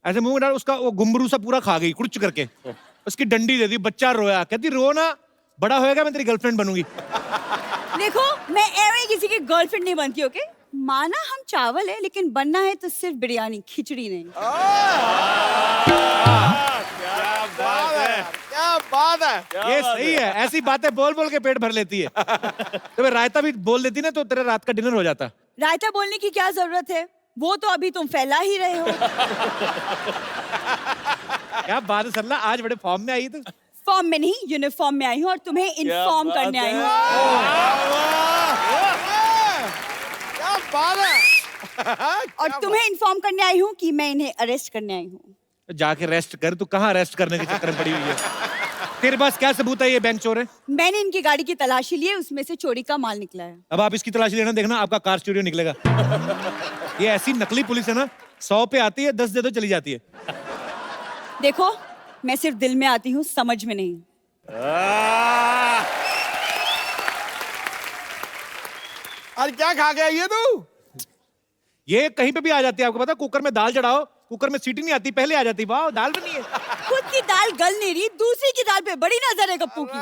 ऐसे मुंह में डाल, उसका वो घुंघरू सा पूरा खा गई कुछ करके। उसकी डंडी दे दी, बच्चा रोया, कहती रो ना, बड़ा होएगा मैं तेरी गर्लफ्रेंड बनूंगी। देखो, मैं एवं किसी की गर्लफ्रेंड नहीं बनती, ओके? माना हम चावल है, लेकिन बनना है तो सिर्फ बिरयानी, खिचड़ी नहीं। क्या बात है। ये सही है, ऐसी बातें बोल बोल के पेट भर लेती है। तो मैं रायता भी बोल देती ना तो तेरा रात का डिनर हो जाता। रायता बोलने की क्या जरूरत है, वो तो अभी तुम फैला ही रहे हो। क्या बात है सरला, आज बड़े फॉर्म में आई तू। फॉर्म में नहीं, यूनिफॉर्म में आई हूँ और तुम्हें इन्फॉर्म करने आई हूँ। क्या बात है। और तुम्हें इन्फॉर्म करने आई हूँ कि मैं इन्हें अरेस्ट करने आई हूँ। जाके रेस्ट कर, तू कहाँ अरेस्ट करने के चक्कर में पड़ी हुई है? तेरे पास क्या सबूत है ये बैंक चोर है? मैंने इनकी गाड़ी की तलाशी ली है, उसमें से चोरी का माल निकला है। अब आप इसकी तलाशी लेना, देखना आपका कार चोरी निकलेगा। ये ऐसी नकली पुलिस है ना, 100 पे आती है, 10 दे दो चली जाती है। देखो, मैं सिर्फ दिल में आती हूँ, समझ में नहीं। अरे क्या खा गया ये तू? ये कहीं पे भी आ जाती है, आपको पता? कुकर में दाल चढ़ाओ, कुकर में सीटी नहीं आती, पहले आ जाती। वाह, दाल बनी है। खुद की दाल गल नहीं रही, दूसरी की दाल पे बड़ी नजर है गप्पू की।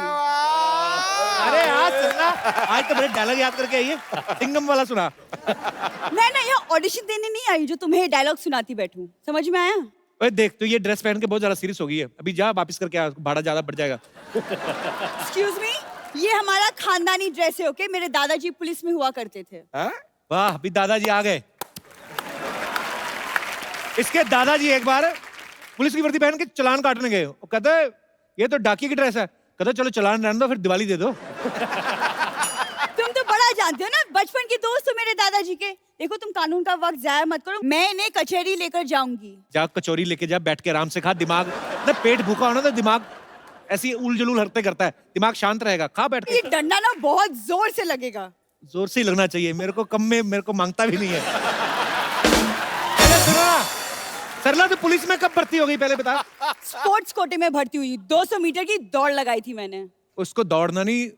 अरे आज सुनना, आज तो बड़े डायलॉग याद करके आई है, सिंगम वाला सुना। मैं ना यहाँ ऑडिशन देने नहीं आई जो तुम्हें डायलॉग सुनाती बैठूं, समझ में आया? ओए देख, तो ये ड्रेस पहन के बहुत ज्यादा सीरियस हो गई है, अभी जा वापस करके आ, भाड़ा ज्यादा बढ़ जाएगा। एक्सक्यूज मी, ये हमारा खानदानी ड्रेस है, ओके? मेरे दादाजी पुलिस में हुआ करते थे। वाह, अभी दादाजी आ गए। इसके दादाजी एक बार पुलिस की वर्दी पहन के चालान काटने गए, वो कहते ये तो डाकिए की ड्रेस है, कहते चलो चालान रहने दो, फिर दिवाली दे दो। तुम तो बड़ा जानते हो ना, बचपन के दोस्त हो मेरे दादाजी के। देखो, तुम कानून का वक्त जाया मत करो, मैं इन्हें कचहरी लेकर जाऊंगी। जा कचौरी लेके जा, बैठ के आराम से खा, दिमाग ना, पेट भूखा होना तो दिमाग ऐसी उल जुलूल हरकतें करता है, दिमाग शांत रहेगा, खा बैठ ये के। डंडा ना बहुत जोर से लगेगा। जोर से ही लगना चाहिए, मेरे को कम में मेरे को मांगता भी नहीं है। अरे सुना, सरला तो पुलिस में कब भर्ती हो गई पहले बता? स्पोर्ट्स कोटे में भर्ती हुई, 200 मीटर की दौड़ लगाई थी मैंने। उसको दौड़ना नहीं,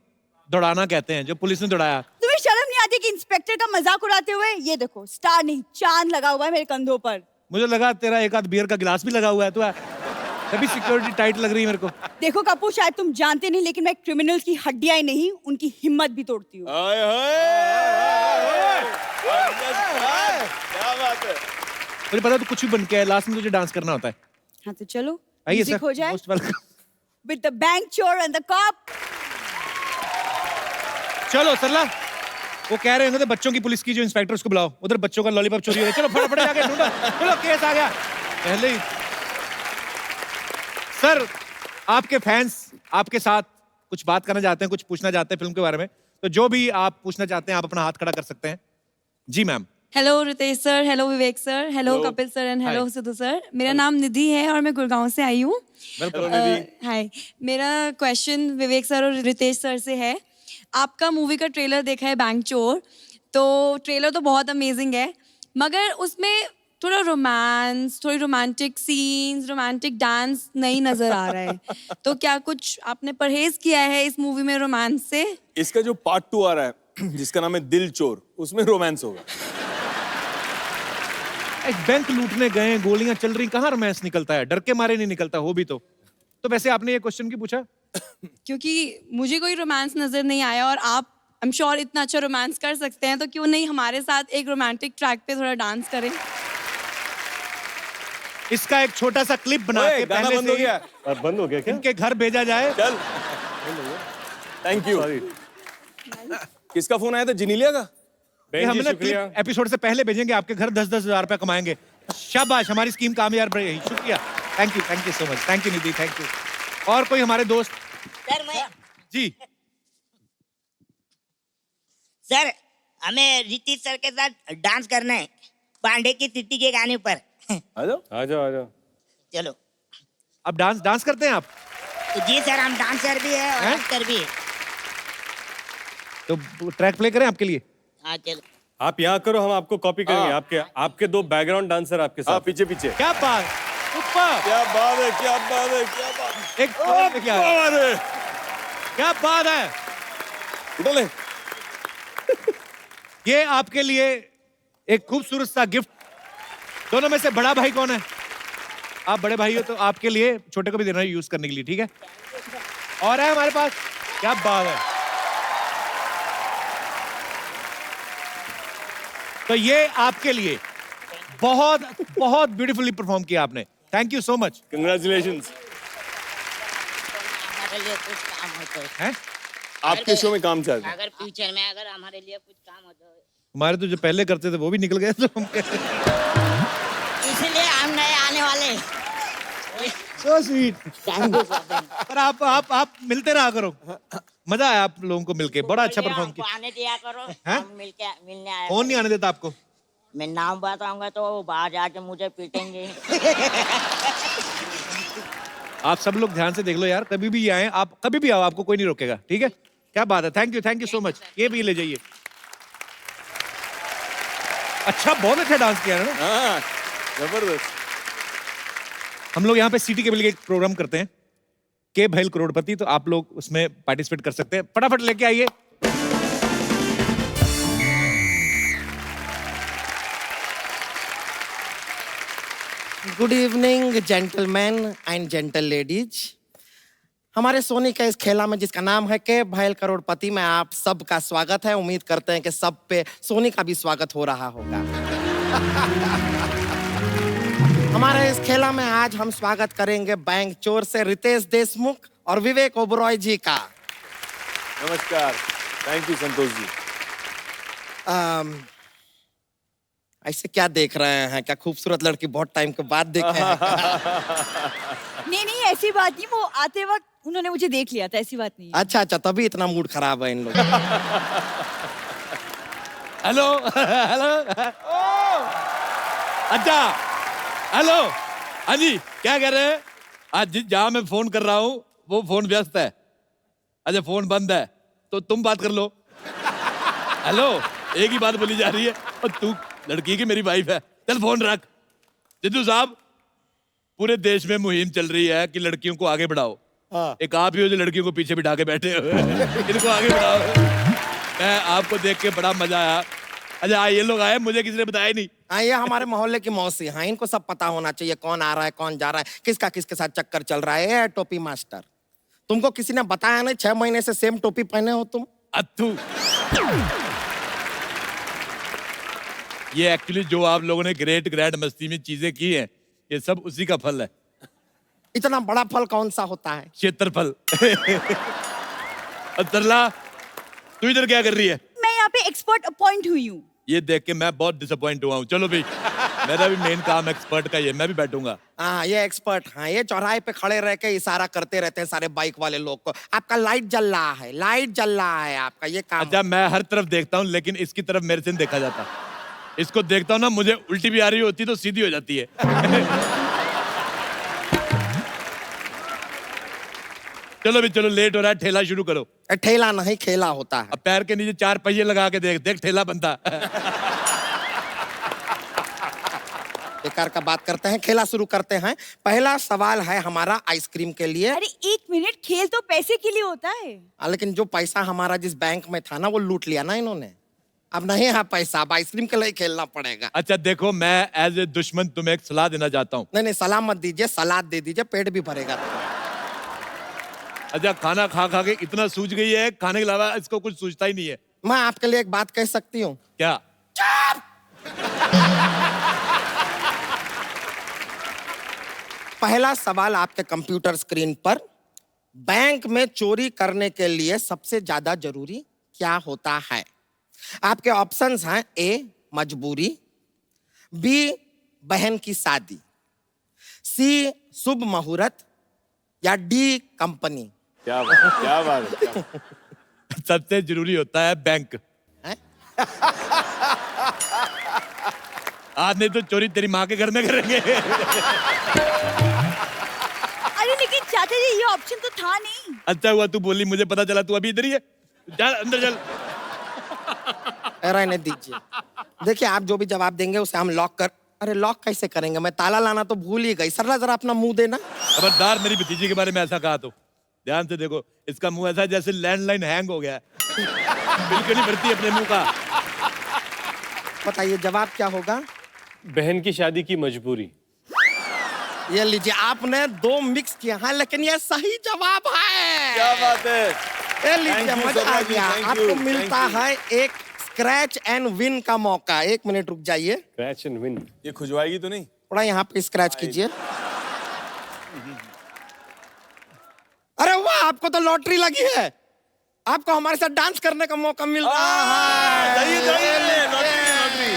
दौड़ाना कहते हैं, जो पुलिस ने दौड़ाया। तुम्हें शर्म नहीं आती कि इंस्पेक्टर का मजाक उड़ाते हुए? ये देखो, स्टार नहीं चांद लगा हुआ है मेरे कंधों पर। मुझे लगा तेरा एक आध बियर का गिलास भी लगा हुआ है। तो तभी सिक्योरिटी टाइट लग रही है मेरे को। देखो कपूर, शायद तुम जानते नहीं, लेकिन मैं क्रिमिनल्स की हड्डियां ही नहीं, उनकी हिम्मत भी तोड़ती हूँ। हाय हाय क्या बात है। मुझे पता है तू कुछ भी बन के है, लास्ट में तुझे डांस करना होता है। हाँ तो चलो, आइए म्यूजिक सर, हो जाए। Most welcome. With the bank chore and the cop. चलो सरला, वो कह रहे होंगे तो बच्चों की पुलिस की जो इंस्पेक्टर, उसको बुलाओ। उधर बच्चों का लॉलीपॉप चोरी हो गया, चलो फटाफट जाके ढूंढो। चलो केस आ गया पहले ही। सर, आपके फैंस आपके साथ कुछ बात करना चाहते हैं, कुछ पूछना चाहते हैं फिल्म के बारे में, तो जो भी आप पूछना चाहते हैं आप अपना हाथ खड़ा कर सकते हैं। जी ma'am. Hello Ritesh sir, hello Vivek sir, hello Kapil sir and hello Hi. Sidhu sir. मेरा नाम निधि है और मैं गुड़गांव से आई हूँ। वेलकम। हाय, मेरा क्वेश्चन विवेक सर और रितेश सर से है। आपका मूवी का ट्रेलर देखा है बैंक चोर, तो ट्रेलर तो बहुत अमेजिंग है, मगर उसमें थोड़ा रोमांस, थोड़ी रोमांटिक सीन्स, रोमांटिक डांस नहीं नजर आ रहा है। तो क्या कुछ आपने परहेज किया है इस मूवी में रोमांस से? इसका जो पार्ट 2 आ रहा है जिसका नाम है दिल चोर, उसमें रोमांस होगा। एक बैंक लूटने गए, गोलियां चल रही, कहाँ रोमांस निकलता है? डर के मारे नहीं निकलता, हो भी तो वैसे आपने ये क्वेश्चन क्यों पूछा? क्योंकि मुझे कोई रोमांस नजर नहीं आया और आप आई एम श्योर इतना अच्छा रोमांस कर सकते हैं, तो क्यों नहीं हमारे साथ एक रोमांटिक ट्रैक पे थोड़ा डांस करें? इसका एक छोटा सा क्लिप बना ओए, के गाना पहले बंद से हो ही गया। बंद हो गया क्या? इनके घर भेजा जाए। चल, थैंक यू। किसका फोन आया था? जिनीलिया का? ये हम ना क्लिप एपिसोड से पहले भेजेंगे, आपके घर 10-10 हजार रुपया कमाएंगे। शाबाश, हमारी स्कीम कामयाब रही। शुक्रिया, thank you so much, thank you Nidhi, thank you. और कोई हमारे दोस्त? जी सर, हमें ऋतिक सर के साथ डांस करना है पांडे की तिथि के गाने पर। आ जाओ। आ जाओ। चलो। अब डांस करते हैं आप? जी सर, हम डांसर भी है और एक्टर भी है। तो ट्रैक प्ले करें आपके लिए? हाँ चलो। आप यहाँ करो, हम आपको कॉपी करेंगे। आपके 2 बैकग्राउंड डांसर आपके साथ। पीछे पीछे। क्या बात, ऊपर क्या बात है, क्या बात है, क्या बात है। एक क्या बात है। उठो ले। ये आपके लिए एक खूबसूरत सा गिफ्ट। दोनों में से बड़ा भाई कौन है? आप बड़े भाई हो तो आपके लिए छोटे को भी देना है यूज करने के लिए, ठीक है? और है हमारे पास, क्या बात है। तो ये आपके लिए बहुत बहुत ब्यूटीफुली परफॉर्म किया आपने। Thank you so much, congratulations. हमारे लिए कुछ काम हो तो हैं? आपके शो में काम चल रहा है। अगर फ्यूचर में अगर हमारे लिए कुछ काम हो तो हमारे तो जो पहले करते थे वो भी निकल गए, तो हम इसलिए हम नए आने वाले। so sweet। Thank you sir. पर आप मिलते रहा करो, मजा आया आप लोगों को मिलके, बड़ा अच्छा परफॉर्म हमको किया। आने दिया करो, हैं? हम मिलने आए। कौन नहीं आने देता आपको? मैं नाम बताऊंगा तो वो बाहर जाके मुझे पीटेंगे। आप सब लोग ध्यान से देख लो यार, कभी भी आए आप, कभी भी आओ, आपको कोई नहीं रोकेगा, ठीक है? क्या बात है, थैंक यू सो मच। ये भी ले जाइए। अच्छा, बहुत अच्छा डांस किया है ना। हाँ, जबरदस्त। हम लोग यहाँ पे सिटी के लिए एक प्रोग्राम करते हैं, के भैल करोड़पति, तो आप लोग उसमें पार्टिसिपेट कर सकते हैं। फटाफट लेके आइए। Good evening gentleman and gentle ladies. हमारे सोनी के इस खेला में जिसका नाम है के भैल करोड़पति में आप सबका स्वागत है। उम्मीद करते हैं कि सब पे सोनी का भी स्वागत हो रहा होगा। हमारे इस खेला में आज हम स्वागत करेंगे बैंक चोर से रितेश देशमुख और विवेक ओबरॉय जी का। नमस्कार, थैंक यू संतोष जी। ऐसे क्या देख रहे हैं? क्या खूबसूरत लड़की बहुत टाइम के बाद देखे हैं? नहीं ऐसी बात नहीं, वो आते वक्त उन्होंने मुझे देख लिया था, ऐसी बात नहीं है। अच्छा, तभी इतना मूड खराब है इन लोग। हेलो अच्छा, हेलो, हाँ जी, क्या कह रहे हैं? आज जहाँ मैं फोन कर रहा हूँ वो फोन व्यस्त है। अच्छा, फोन बंद है तो तुम बात कर लो। हेलो, एक ही बात बोली जा रही है और तू लड़की की मेरी वाइफ है। चल फोन रख। सिद्धू साहब, पूरे देश में मुहिम चल रही है कि लड़कियों को आगे बढ़ाओ। एक आप ही हो जो लड़कियों को पीछे बिठा के बैठे हो। इनको आगे बढ़ाओ। मैं आपको देख के बड़ा मजा आया। अच्छा, ये लोग आए, मुझे किसी ने बताया नहीं। हाँ, ये हमारे मोहल्ले की मौसी हाँ, इनको सब पता होना चाहिए कौन आ रहा है कौन जा रहा है, किसका किसके साथ चक्कर चल रहा है। ए, टोपी मास्टर, तुमको किसी ने बताया नहीं 6 महीने से सेम टोपी पहने हो तुम? अत्थू, ये एक्चुअली जो आप लोगों ने ग्रेट ग्रैंड मस्ती में चीजें की हैं, ये सब उसी का फल है। इतना बड़ा फल कौन सा होता है? क्षेत्रफल। तरला, तू इधर क्या कर रही है? मैं यहाँ पे एक्सपर्ट अपॉइंट हुई हूँ। ये देख के मैं बहुत डिसअपॉइंट हुआ हूँ। चलो भाई, मेरा भी मेन काम एक्सपर्ट का ये, मैं भी बैठूंगा। हाँ, ये एक्सपर्ट हाँ, ये चौराहे पे खड़े रह के इशारा करते रहते हैं सारे बाइक वाले लोग को, आपका लाइट जल रहा है, लाइट जल रहा है, आपका ये काम। अच्छा, मैं हर तरफ देखता हूँ, लेकिन इसकी तरफ मेरे से नहीं देखा जाता। इसको देखता हूँ ना, मुझे उल्टी भी आ रही होती तो सीधी हो जाती है। चलो भी चलो, लेट हो रहा है, ठेला शुरू करो। ठेला नहीं खेला होता है। अब पैर के नीचे 4 पहिए लगा के देख देख, ठेला बनता। बेकार का बात करते हैं, खेला शुरू करते हैं। पहला सवाल है हमारा आइसक्रीम के लिए। अरे 1 मिनट, खेल तो पैसे के लिए होता है। लेकिन जो पैसा हमारा जिस बैंक में था ना, वो लूट लिया ना इन्होंने। अब नहीं है पैसा, अब आइसक्रीम के लिए खेलना पड़ेगा। अच्छा देखो, मैं एज ए दुश्मन तुम्हें एक सलाह देना चाहता हूँ। नहीं, सलाह मत दीजिए, सलाद दे दीजिए, पेट भी भरेगा। अच्छा, खाना खा खा के इतना सूझ गई है, खाने के अलावा इसको कुछ सूझता ही नहीं है। मैं आपके लिए एक बात कह सकती हूँ? क्या? पहला सवाल आपके कंप्यूटर स्क्रीन पर, बैंक में चोरी करने के लिए सबसे ज्यादा जरूरी क्या होता है? आपके ऑप्शंस हैं, ए मजबूरी, बी बहन की शादी, सी शुभ मुहूर्त, या डी कंपनी। क्या बात है। सबसे जरूरी होता है बैंक। हैं? आज नहीं तो चोरी तेरी माँ के घर में करेंगे। अरे लेकिन चाचा जी, ये ऑप्शन तो था नहीं। अच्छा हुआ तू बोली, मुझे पता चला तू अभी इधर ही है। चल अंदर चल। रहने दीजिए। देखिए, आप जो भी जवाब देंगे उसे हम लॉक कर। अरे लॉक कैसे करेंगे? मैं ताला लाना तो भूल ही गई। सरला जरा अपना मुंह देना। खबरदार मेरी भतीजी के बारे में ऐसा कहा तो। ध्यान से देखो, इसका मुंह ऐसा है जैसे लैंडलाइन हैंग हो गया है। बिल्कुल नहीं भरती अपने मुंह का। बताइए जवाब क्या होगा? बहन की शादी की मजबूरी। ये लीजिए, आपने 2 मिक्स किया है, लेकिन ये सही जवाब है। क्या बात है। ये लीजिए, Thank you, मजा आ Sarla जी, गया। thank you, आपको thank मिलता you। है एक स्क्रैच एंड विन का मौका। 1 मिनट रुक जाइए, क्रैच एंड विन। ये खुजवाएगी तो नहीं? थोड़ा यहाँ पे स्क्रैच कीजिए। अरे वाह, आपको तो लॉटरी लगी है। आपको हमारे साथ डांस करने का मौका मिल रहा है। लॉटरी।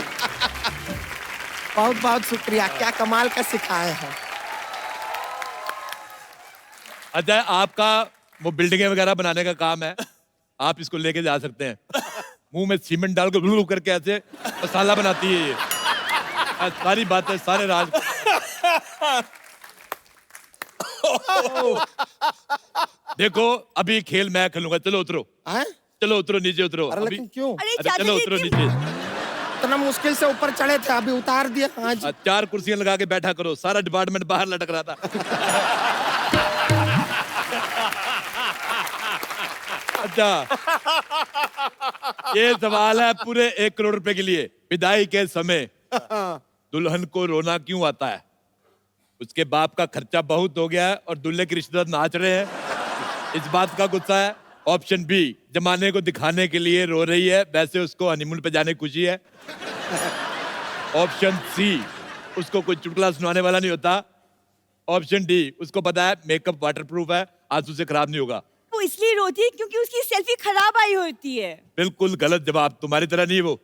बहुत बहुत शुक्रिया, क्या कमाल का सिखाए हैं। अच्छा, आपका वो बिल्डिंगें वगैरह बनाने का काम है, आप इसको लेके जा सकते हैं। मुंह में सीमेंट डाल के ब्लू करके ऐसे मसाला बनाती है ये। सारी बातें, सारे राज। देखो, अभी खेल मैं खेलूंगा। चलो उतरो। हैं? चलो उतरो, नीचे उतरो। अरे अभी लेकिन क्यों? अरे अरे चाचा चलो जी, उतरो इतनी- नीचे। इतना मुश्किल से ऊपर चढ़े थे, अभी उतार दिया। हाँ जी। 4 कुर्सियां लगा के बैठा करो, सारा डिपार्टमेंट बाहर लटक रहा था। अच्छा, ये सवाल है पूरे 1 करोड़ रुपए के लिए। विदाई के समय दुल्हन को रोना क्यों आता है? उसके बाप का खर्चा बहुत हो गया है और दूल्हे के रिश्तेदार नाच रहे हैं, इस बात का गुस्सा है। ऑप्शन बी, जमाने को दिखाने के लिए रो रही है, वैसे उसको हनीमून पे जाने की खुशी है। ऑप्शन सी, उसको कोई चुटकुला सुनाने वाला नहीं होता। ऑप्शन डी, उसको पता है मेकअप वाटरप्रूफ है, आंसू से खराब नहीं होगा। वो इसलिए रोती है क्योंकि उसकी सेल्फी खराब आई होती है। बिल्कुल गलत जवाब, तुम्हारी तरह नहीं वो।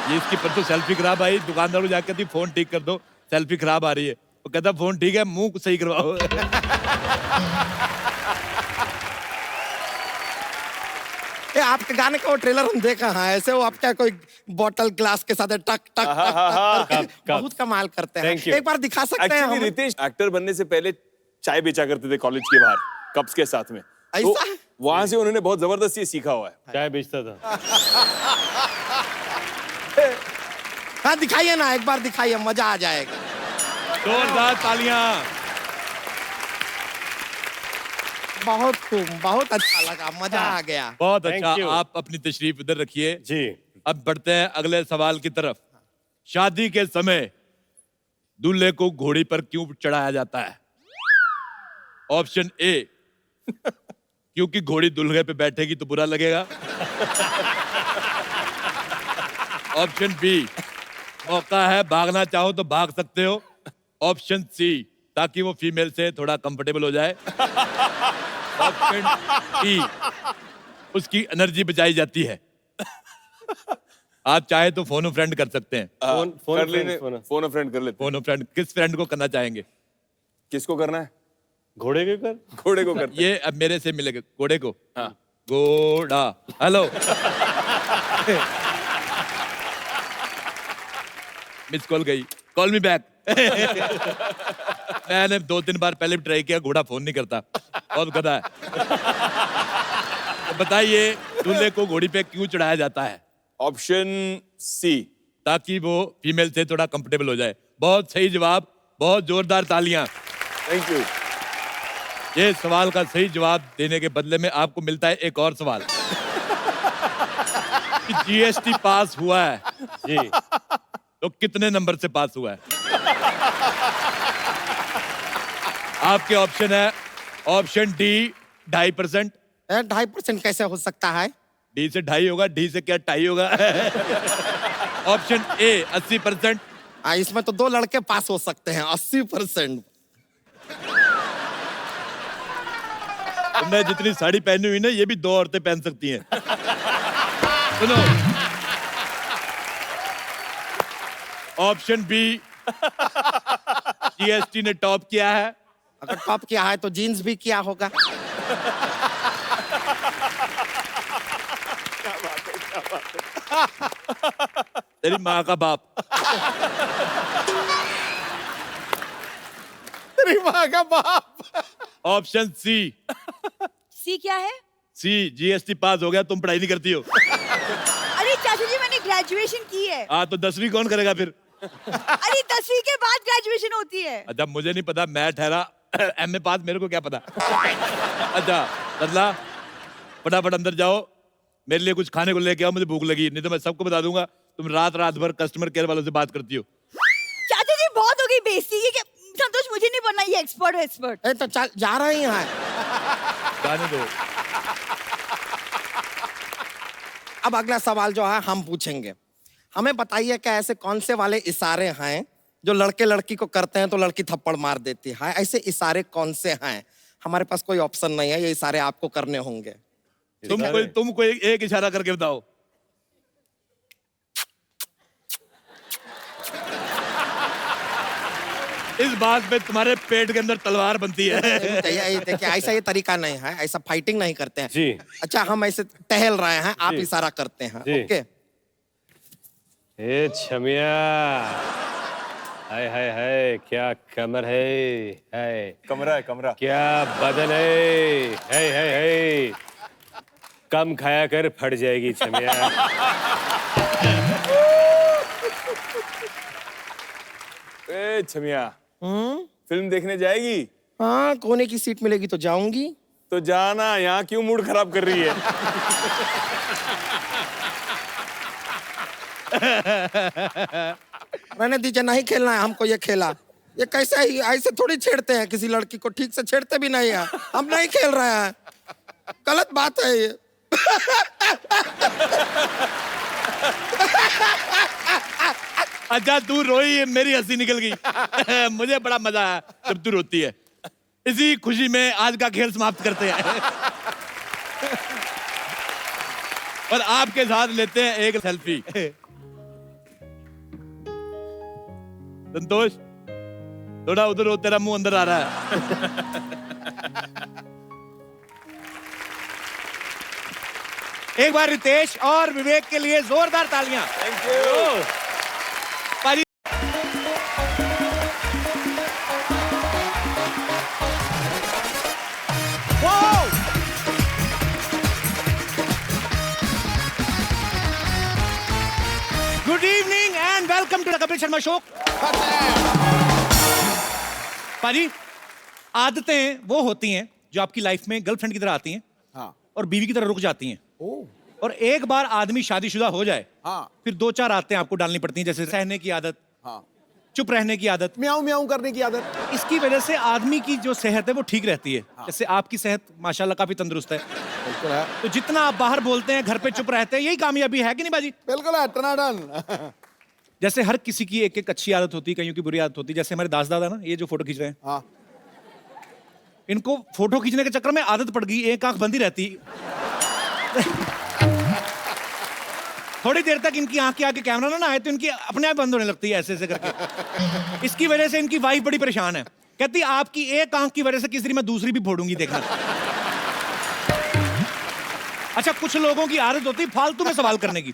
ये इसकी परसों सेल्फी खराब आई, दुकानदार को जाकर कहती फोन ठीक कर दो, सेल्फी खराब आ रही है। वो कहता फोन ठीक है, मुंह सही करवाओ। ये आपके गाने का वो ट्रेलर हम देखा है, ऐसे वो आप क्या कोई बोतल ग्लास के साथ टक टक टक टक, बहुत कमाल करते हैं। Thank you. एक बार दिखा सकते हैं एक्चुअली हम? रितेश एक्टर बनने से पहले चाय बेचा करते थे कॉलेज के बाहर कप्स के साथ में। तो ऐसा है? वहां से उन्होंने बहुत जबरदस्त ये सीखा हुआ है। चाय बेचता था। हाँ दिखाइए ना, एक बार दिखाइए, मजा आ जाएगा। जोरदार तालियां। बहुत खूब, बहुत अच्छा लगा, मजा आ गया। बहुत Thank अच्छा। you. आप अपनी तशरीफ इधर रखिए। जी। अब बढ़ते हैं अगले सवाल की तरफ। शादी के समय दूल्हे को घोड़ी पर क्यों चढ़ाया जाता है? ऑप्शन ए, क्योंकि घोड़ी दूल्हे पे बैठेगी तो बुरा लगेगा। ऑप्शन बी, मौका है भागना चाहो तो भाग सकते हो। ऑप्शन सी, ताकि वो फीमेल से थोड़ा कंफर्टेबल हो जाए। ऑप्शन डी, उसकी एनर्जी बचाई जाती है। आप चाहे तो फोन फ्रेंड कर सकते हैं। कर लेने, फोन फ्रेंड कर लेते। फोन फ्रेंड किस फ्रेंड को करना चाहेंगे? किसको करना है? घोड़े के कर, घोड़े को करते। ये अब मेरे से मिलेगा घोड़े को। हाँ। घोड़ा, हेलो। मिस कॉल गई, कॉल मी बैक। मैंने 2-3 बार पहले भी ट्राई किया, घोड़ा फोन नहीं करता, बहुत गधा है। तो बताइए दूल्हे को घोड़ी पे क्यों चढ़ाया जाता है? ऑप्शन सी, ताकि वो फीमेल से थोड़ा कंफर्टेबल हो जाए। बहुत सही जवाब, बहुत जोरदार तालियां। Thank you. ये सवाल का सही जवाब देने के बदले में आपको मिलता है एक और सवाल। कि जीएसटी पास हुआ है जी, तो कितने नंबर से पास हुआ है? आपके ऑप्शन है ऑप्शन डी 2.5%। 2.5% कैसे हो सकता है? डी से 2.5 होगा, डी से क्या टाई होगा? Option A 80%। इसमें तो 2 लड़के पास हो सकते हैं। 80%। तुमने जितनी साड़ी पहनी हुई ना, ये भी 2 औरतें पहन सकती हैं। सुनो, ऑप्शन बी, जीएसटी ने टॉप किया है। अगर टॉप किया है तो जीन्स भी किया होगा। तेरी माँ का बाप। तेरी माँ का बाप। ऑप्शन सी, सी क्या है? सी जीएसटी पास हो गया, तुम पढ़ाई नहीं करती हो। अरे चाचू जी मैंने ग्रेजुएशन की है। हाँ तो 10वीं कौन करेगा फिर? अरे 10वीं के बाद ग्रेजुएशन होती है। अच्छा मुझे नहीं पता, मैं ठहरा एमए पास, मेरे को क्या पता। अच्छा बदला, फटाफट अंदर जाओ, मेरे लिए कुछ खाने को लेके आओ, मुझे भूख लगी, नहीं तो मैं सबको बता दूंगा तुम रात रात भर कस्टमर केयर वालों से बात करती हो। चाचू जी बहुत हो गई बेइज्जती। ये क्या संतोष, मुझे नहीं बनना ये एक्सपर्ट। तो चल जा रही हैं। जाने दो। अब अगला सवाल जो है हम पूछेंगे। हमें बताइए कि ऐसे कौन से वाले इशारे हैं जो लड़के लड़की को करते हैं तो लड़की थप्पड़ मार देती है? ऐसे इशारे कौन से हैं? हमारे पास कोई ऑप्शन नहीं है, ये इशारे आपको करने होंगे। तुम कोई एक इशारा करके बताओ। इस बात पे तुम्हारे पेट के अंदर तलवार बनती है। देखिए ऐसा ये तरीका नहीं है, ऐसा फाइटिंग नहीं करते हैं जी। अच्छा हम ऐसे टहल रहे हैं, आप जी। इशारा करते हैं। जी। ओके। ए छमिया, हाय हाय हाय, क्या कमर है, कमरा है, कमरा। क्या बदन है, कम खाया कर, फट जाएगी छमिया। ए छमिया, फिल्म देखने जाएगी? हाँ, कोने की सीट मिलेगी तो जाऊंगी। तो जाना, यहाँ क्यों मूड खराब कर रही है? रहने दीजिए, नहीं खेलना है हमको ये खेला। ये कैसे ही ऐसे थोड़ी छेड़ते हैं किसी लड़की को, ठीक से छेड़ते भी नहीं है। हम नहीं खेल रहे हैं, गलत बात है ये। अच्छा तू रोई, मेरी हंसी निकल गई। मुझे बड़ा मजा आया जब तू रोती है। इसी खुशी में आज का खेल समाप्त करते हैं और आपके साथ लेते हैं एक सेल्फी। संतोष थोड़ा उधर हो, तेरा मुंह अंदर आ रहा है। एक बार रितेश और विवेक के लिए जोरदार तालियां। Thank you. Pari good evening and welcome to the Kapil Sharma show. Pari, आदतें वो होती हैं जो आपकी लाइफ में गर्लफ्रेंड की तरह आती हैं हाँ। और बीवी की तरह रुक जाती हैं। और एक बार आदमी शादीशुदा हो जाए, हाँ फिर 2-4 आदतें आपको डालनी पड़ती हैं, जैसे सहने की आदत, हाँ, चुप रहने की आदत। म्याऊं म्याऊं करने की आदत। इसकी वजह से आदमी की जो सेहत है वो ठीक रहती है। जैसे आपकी सेहत माशाल्लाह काफी तंदुरुस्त है, बिल्कुल है, तो जितना आप बाहर बोलते हैं, घर पे चुप रहते हैं, यही कामयाबी है कि नहीं बाजी? बिल्कुल है, टनाटन। जैसे हर किसी की एक एक अच्छी आदत होती है, कईयों की बुरी आदत होती है। जैसे हमारे दास दादा ना, ये जो फोटो खींच रहे हैं, हाँ, इनको फोटो खींचने के चक्कर में आदत पड़ गई, एक आंख बंद ही रहती। थोड़ी देर तक इनकी आंख के आगे कैमरा ना आए तो इनकी अपने आप बंद होने लगती है, ऐसे ऐसे करके। इसकी वजह से इनकी वाइफ बड़ी परेशान है, कहती आपकी एक आंख की वजह से किसी दिन मैं दूसरी भी फोड़ूंगी, देखना। अच्छा, कुछ लोगों की आदत होती है फालतू में सवाल करने की।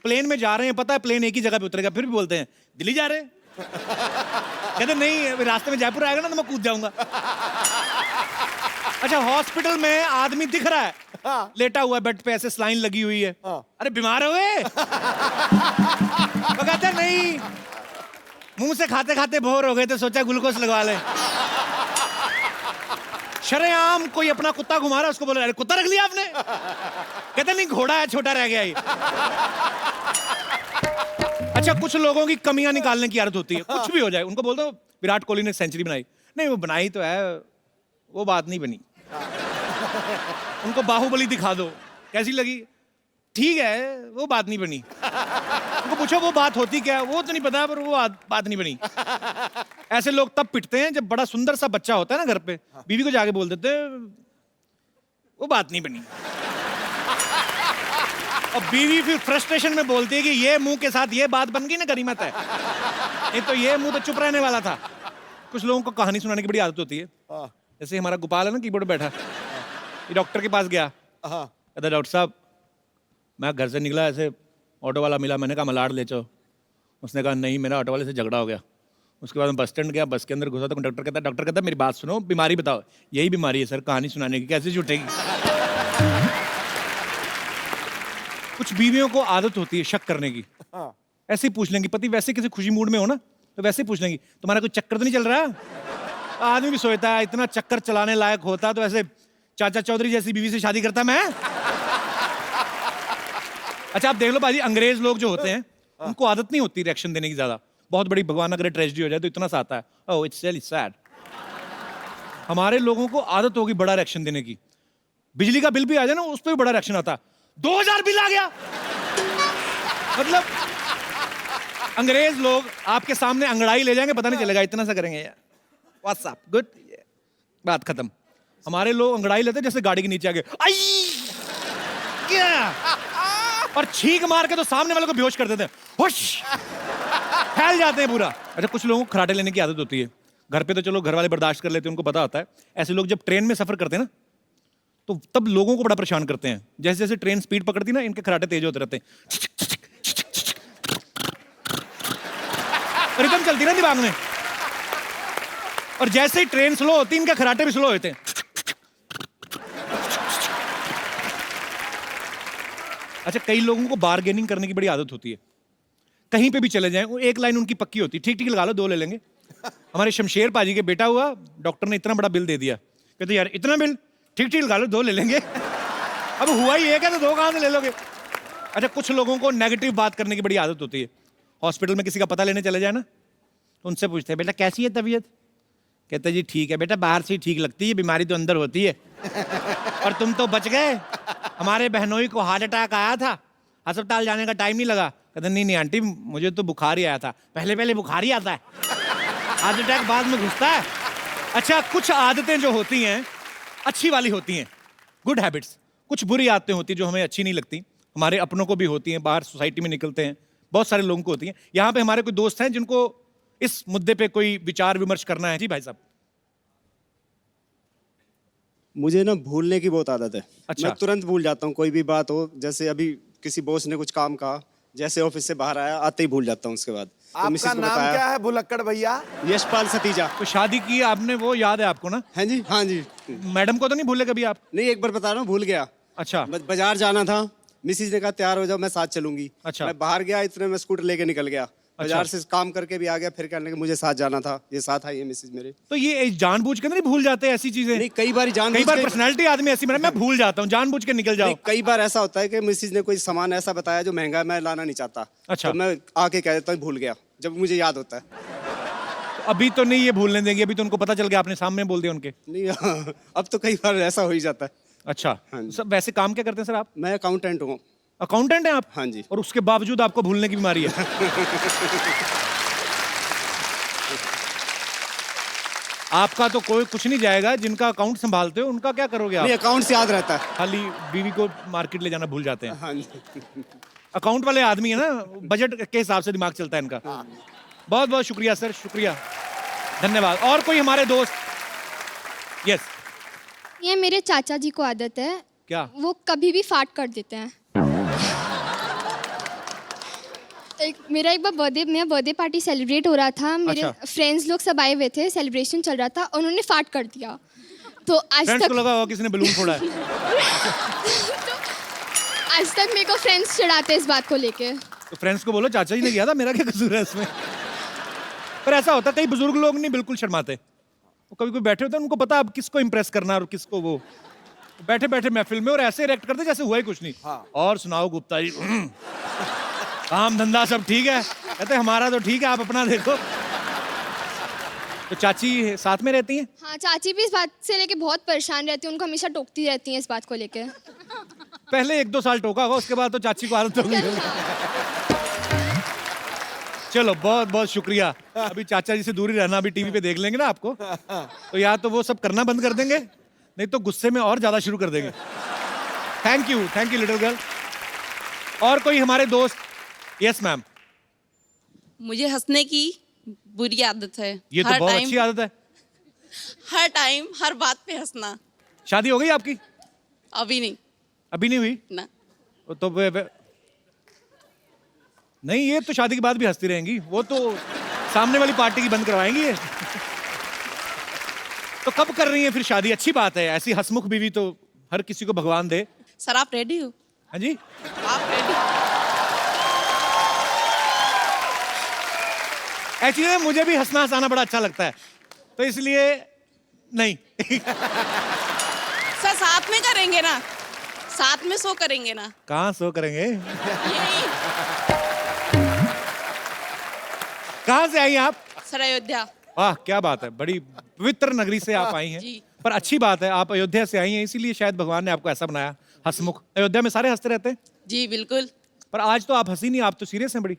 प्लेन में जा रहे हैं, पता है प्लेन एक ही जगह पे उतरेगा, फिर भी बोलते हैं दिल्ली जा रहे हैं। कहते नहीं, अभी रास्ते में जयपुर आएगा ना तो मैं कूद जाऊंगा। अच्छा, हॉस्पिटल में आदमी दिख रहा है, लेटा हुआ बेड पे, ऐसे स्लाइन लगी हुई है, अरे बीमार हो गए? तो कहते नहीं, मुंह से खाते खाते बोर हो गए तो सोचा ग्लूकोज लगवा ले। शरेआम कोई अपना कुत्ता घुमा रहा है, उसको बोला अरे कुत्ता रख लिया आपने? कहते नहीं, घोड़ा है, छोटा रह गया ये। अच्छा, कुछ लोगों की कमियां निकालने की आदत होती है, कुछ भी हो जाए उनको बोल दो विराट कोहली ने सेंचुरी बनाई, नहीं वो बनाई तो है, वो बात नहीं बनी। उनको बाहुबली दिखा दो, कैसी लगी? ठीक है, वो बात नहीं बनी। उनको पूछो वो बात होती क्या है, वो तो नहीं पता, पर वो बात नहीं बनी। ऐसे लोग तब पिटते हैं जब बड़ा सुंदर सा बच्चा होता है ना घर पे, बीवी को जाके बोल देते हैं वो बात नहीं बनी। और बीवी फिर फ्रस्ट्रेशन में बोलती है कि ये मुंह के साथ ये बात बन गई ना, गनीमत है, नहीं तो ये मुंह तो चुप रहने वाला था। कुछ लोगों को कहानी सुनाने की बड़ी आदत होती है। जैसे हमारा गोपाल है ना, कीबोर्ड बैठा, ये डॉक्टर के पास गया, कहता डॉक्टर साहब मैं घर से निकला, ऐसे ऑटो वाला मिला, मैंने कहा मलाड ले चलो। उसने कहा नहीं, मेरा ऑटो वाले से झगड़ा हो गया। उसके बाद मैं बस स्टैंड गया, बस के अंदर घुसा तो डॉक्टर कहता मेरी बात सुनो, बीमारी बताओ। यही बीमारी है सर, कहानी सुनाने की, कैसे छूटेगी? कुछ बीवियों को आदत होती है शक करने की, ऐसे ही पूछ लेंगी, पति वैसे किसी खुशी मूड में हो ना तो वैसे ही पूछ लेंगी तुम्हारा कोई चक्कर तो नहीं चल रहा? आदमी भी सोचता है इतना चक्कर चलाने लायक होता तो ऐसे चाचा चौधरी जैसी बीवी से शादी करता मैं। अच्छा, आप देख लो बाजी, अंग्रेज लोग जो होते हैं उनको आदत नहीं होती रिएक्शन देने की ज्यादा। बहुत बड़ी भगवान अगर ट्रेजेडी हो जाए तो इतना सा आता है, ओह इट्स रियली सैड। हमारे लोगों को आदत होगी बड़ा रिएक्शन देने की। बिजली का बिल भी आ जाए ना, उस पर भी बड़ा रिएक्शन आता है, 2000 बिल आ गया। मतलब अंग्रेज लोग आपके सामने अंगड़ाई ले जाएंगे, पता नहीं चलेगा, इतना सा करेंगे यार, व्हाट्सअप गुड, बात खत्म। हमारे लोग अंगड़ाई लेते जैसे गाड़ी के नीचे आ गए, आई क्या, और छींक मार के तो सामने वाले को बेहोश कर देते हैं, होश फैल जाते हैं पूरा। अच्छा, कुछ लोगों को खराटे लेने की आदत होती है। घर पे तो चलो घर वाले बर्दाश्त कर लेते हैं, उनको पता होता है। ऐसे लोग जब ट्रेन में सफर करते हैं ना तो तब लोगों को बड़ा परेशान करते हैं। जैसे जैसे ट्रेन स्पीड पकड़ती ना, इनके खराटे तेज होते रहते हैं, रिदम चलती ना दिमाग में, और जैसे ही ट्रेन स्लो होती है इनके खराटे भी स्लो होते हैं। अच्छा, कई लोगों को बार्गेनिंग करने की बड़ी आदत होती है। कहीं पे भी चले जाएं, वो एक लाइन उनकी पक्की होती है, ठीक ठीक लगा लो, 2 ले लेंगे। हमारे शमशेर पाजी के बेटा हुआ, डॉक्टर ने इतना बड़ा बिल दे दिया, कहते यार इतना बिल, ठीक ठीक लगा लो, 2 ले लेंगे। अब हुआ ही एक है तो 2 कहां से ले लोगे? अच्छा, कुछ लोगों को नेगेटिव बात करने की बड़ी आदत होती है। हॉस्पिटल में किसी का पता लेने चले जाए ना तो उनसे पूछते हैं बेटा कैसी है तबीयत? कहते जी ठीक है बेटा, बाहर से ही ठीक लगती है, बीमारी तो अंदर होती है। और तुम तो बच गए, हमारे बहनोई को हार्ट अटैक आया था, अस्पताल जाने का टाइम नहीं लगा। कहते नहीं नहीं आंटी, मुझे तो बुखार ही आया था। पहले बुखार ही आता है, हार्ट अटैक बाद में घुसता है। अच्छा, कुछ आदतें जो होती हैं अच्छी वाली होती हैं, गुड हैबिट्स। कुछ बुरी आदतें होती हैं जो हमें अच्छी नहीं लगती, हमारे अपनों को भी होती हैं, बाहर सोसाइटी में निकलते हैं बहुत सारे लोगों को होती हैं। यहाँ पे हमारे कोई दोस्त हैं जिनको इस मुद्दे पे कोई विचार विमर्श करना है। जी भाई साहब। मुझे ना भूलने की बहुत आदत है। अच्छा। मैं तुरंत भूल जाता हूँ कोई भी बात हो। जैसे अभी किसी बॉस ने कुछ काम कहा, जैसे ऑफिस से बाहर आया आते ही भूल जाता हूँ उसके बाद। तो मिसेस आपका को नाम बताया, क्या है भुलक्कड़ भैया? यशपाल सतीजा। तो शादी की आपने, वो याद है आपको ना? हाँ जी, हाँ जी। मैडम को तो नहीं भूले कभी आप? नहीं, एक बार बता रहा हूँ, भूल गया। अच्छा। बाजार जाना था, मिसेस ने कहा तैयार हो जाओ, मैं साथ चलूंगी। अच्छा। मैं बाहर गया, इतने में स्कूटर लेके निकल गया। बाजार से काम करके भी आ गया, फिर कहने लगे मुझे साथ जाना था, ये साथ आई है मिसेज मेरे। तो ये जानबूझ के नहीं भूल जाते ऐसी चीजें? नहीं, कई बार कई बार पर्सनैलिटी आदमी ऐसी मैं भूल जाता हूँ, जानबूझ के निकल जाओ। कई बार ऐसा होता है कि मिसेज ने कोई सामान ऐसा बताया जो महंगा है, मैं लाना नहीं चाहता। अच्छा। तो मैं आके कह देता हूँ भूल गया, जब मुझे याद होता है। अभी तो नहीं ये भूलने देंगे, अभी तो उनको पता चल गया, आपने सामने बोल दिया उनके। नहीं अब तो कई बार ऐसा हो ही जाता है। अच्छा। हाँ जी। सब वैसे काम क्या करते हैं सर आप? मैं अकाउंटेंट हूँ। अकाउंटेंट हैं आप? हाँ जी। और उसके बावजूद आपको भूलने की बीमारी है? आपका तो कोई कुछ नहीं जाएगा, जिनका अकाउंट संभालते हो उनका क्या करोगे आप? नहीं, अकाउंट से याद रहता है। खाली बीवी को मार्केट ले जाना भूल जाते हैं। हाँ जी। अकाउंट वाले आदमी है ना, बजट के हिसाब से दिमाग चलता है इनका। बहुत बहुत शुक्रिया सर, शुक्रिया, धन्यवाद। और कोई हमारे दोस्त? यस। ये मेरे चाचा जी को आदत है, क्या? वो कभी भी फाट कर देते हैं। मेरा एक बार बर्थडे पार्टी सेलिब्रेट हो रहा था, मेरे फ्रेंड्स लोग सब आए हुए थे, सेलिब्रेशन चल रहा था, उन्होंने फाट कर दिया। तो आज फ्रेंड्स तक को लगा होगा किसी ने बलून फोड़ा है। आज तक मेरे को फ्रेंड्स चिढ़ाते हैं इस बात को लेके। तो फ्रेंड्स को बोलो चाचा जी ने किया था, मेरा क्या कसूर है इसमें? पर ऐसा होता है, कई बुजुर्ग लोग नहीं बिल्कुल शर्माते, वो कभी कोई बैठे होते हैं, उनको पता अब किसको इंप्रेस करना है और किसको वो बैठे बैठे महफिल में और ऐसे रिएक्ट करते जैसे हुआ ही कुछ नहीं। और सुनाओ गुप्ता जी, काम धंधा सब ठीक है? कहते हमारा तो ठीक है, आप अपना देखो। तो चाची साथ में रहती हैं? हाँ, चाची भी इस बात से लेके बहुत परेशान रहती है, उनको हमेशा टोकती रहती हैं इस बात को लेके। पहले 1-2 साल टोका होगा, उसके बाद तो चाची को आदत हो गई। चलो बहुत बहुत शुक्रिया। अभी चाचा जी से दूरी रहना, अभी टीवी पे देख लेंगे ना आपको, तो या तो वो सब करना बंद कर देंगे, नहीं तो गुस्से में और ज्यादा शुरू कर देंगे। Thank you little girl. और कोई हमारे दोस्त? Yes ma'am. मुझे हंसने की बुरी आदत है। ये तो बहुत अच्छी आदत है। हर टाइम हर बात पे हंसना। शादी हो गई आपकी? अभी नहीं। अभी नहीं हुई ना। तो नहीं, ये तो शादी के बाद भी हंसती रहेंगी, वो तो सामने वाली पार्टी की बंद करवाएंगी ये। तो कब कर रही हैं फिर शादी? अच्छी बात है, ऐसी हंसमुख बीवी तो हर किसी को भगवान दे। सर आप रेडी हो? हाँ जी। आप रेडी? एक्चुअली मुझे भी हंसना हंसाना बड़ा अच्छा लगता है, तो इसलिए नहीं। सर साथ में करेंगे ना, साथ में सो करेंगे ना। कहाँ सो करेंगे? कहाँ से आई आप? सर अयोध्या। वाह क्या बात है, बड़ी पवित्र नगरी से आप आई हैं। जी। पर अच्छी बात है, आप अयोध्या से आई हैं, इसीलिए शायद भगवान ने आपको ऐसा बनाया हंसमुख। अयोध्या में सारे हंसते रहते हैं? जी बिल्कुल। पर आज तो आप हंसी नहीं, आप तो सीरियस हैं बड़ी।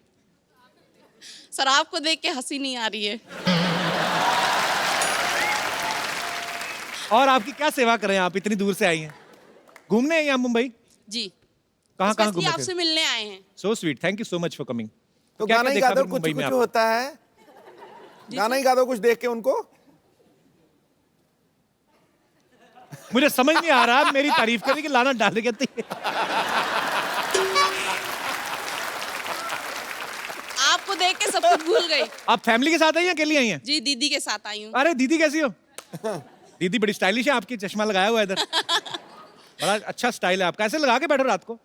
सर आपको देख के हंसी नहीं आ रही है। और आपकी क्या सेवा करें, आप इतनी दूर से आई हैं? घूमने आई हैं आप मुंबई? जी। कहाँ कहाँ Especially घूमे आपसे मिलने आए हैं। So sweet, thank you so much for coming. तो गाना ही गा दो, कुछ कुछ होता है, गाना ही गा दो कुछ देख के उनको। मुझे समझ नहीं आ रहा, मेरी तारीफ करने की लाना डाल कहती है। आपको देख के सब कुछ भूल गई। आप फैमिली के साथ आई हैं, अकेली आई हैं? जी दीदी के साथ आई हूँ। अरे दीदी कैसी हो? दीदी बड़ी स्टाइलिश है, आपकी चश्मा लगाया हुआ है इधर, बड़ा अच्छा स्टाइल है आपका। ऐसे लगा के बैठो रात को?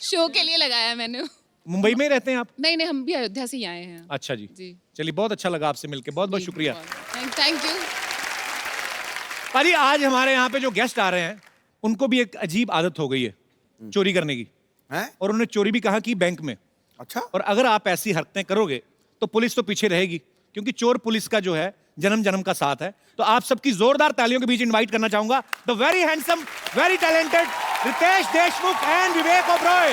शो के लिए लगाया मैंने। मुंबई में ही रहते हैं आप? नहीं, हम भी अयोध्या से ही आए हैं। अच्छा जी। चलिए बहुत अच्छा लगा आपसे मिलके, बहुत बहुत शुक्रिया। Thank you. पाजी आज हमारे यहाँ पे जो गेस्ट आ रहे हैं, उनको भी एक अजीब आदत हो गई है चोरी करने की। और उन्होंने चोरी भी कहा कि बैंक में। अच्छा। और अगर आप ऐसी हरकतें करोगे तो पुलिस तो पीछे रहेगी, क्योंकि चोर पुलिस का जो है जन्म जन्म का साथ है। तो आप सबकी जोरदार तालियों के बीच इनवाइट करना चाहूंगा the very handsome, very talented Ritesh Deshmukh and Vivek Oberoi.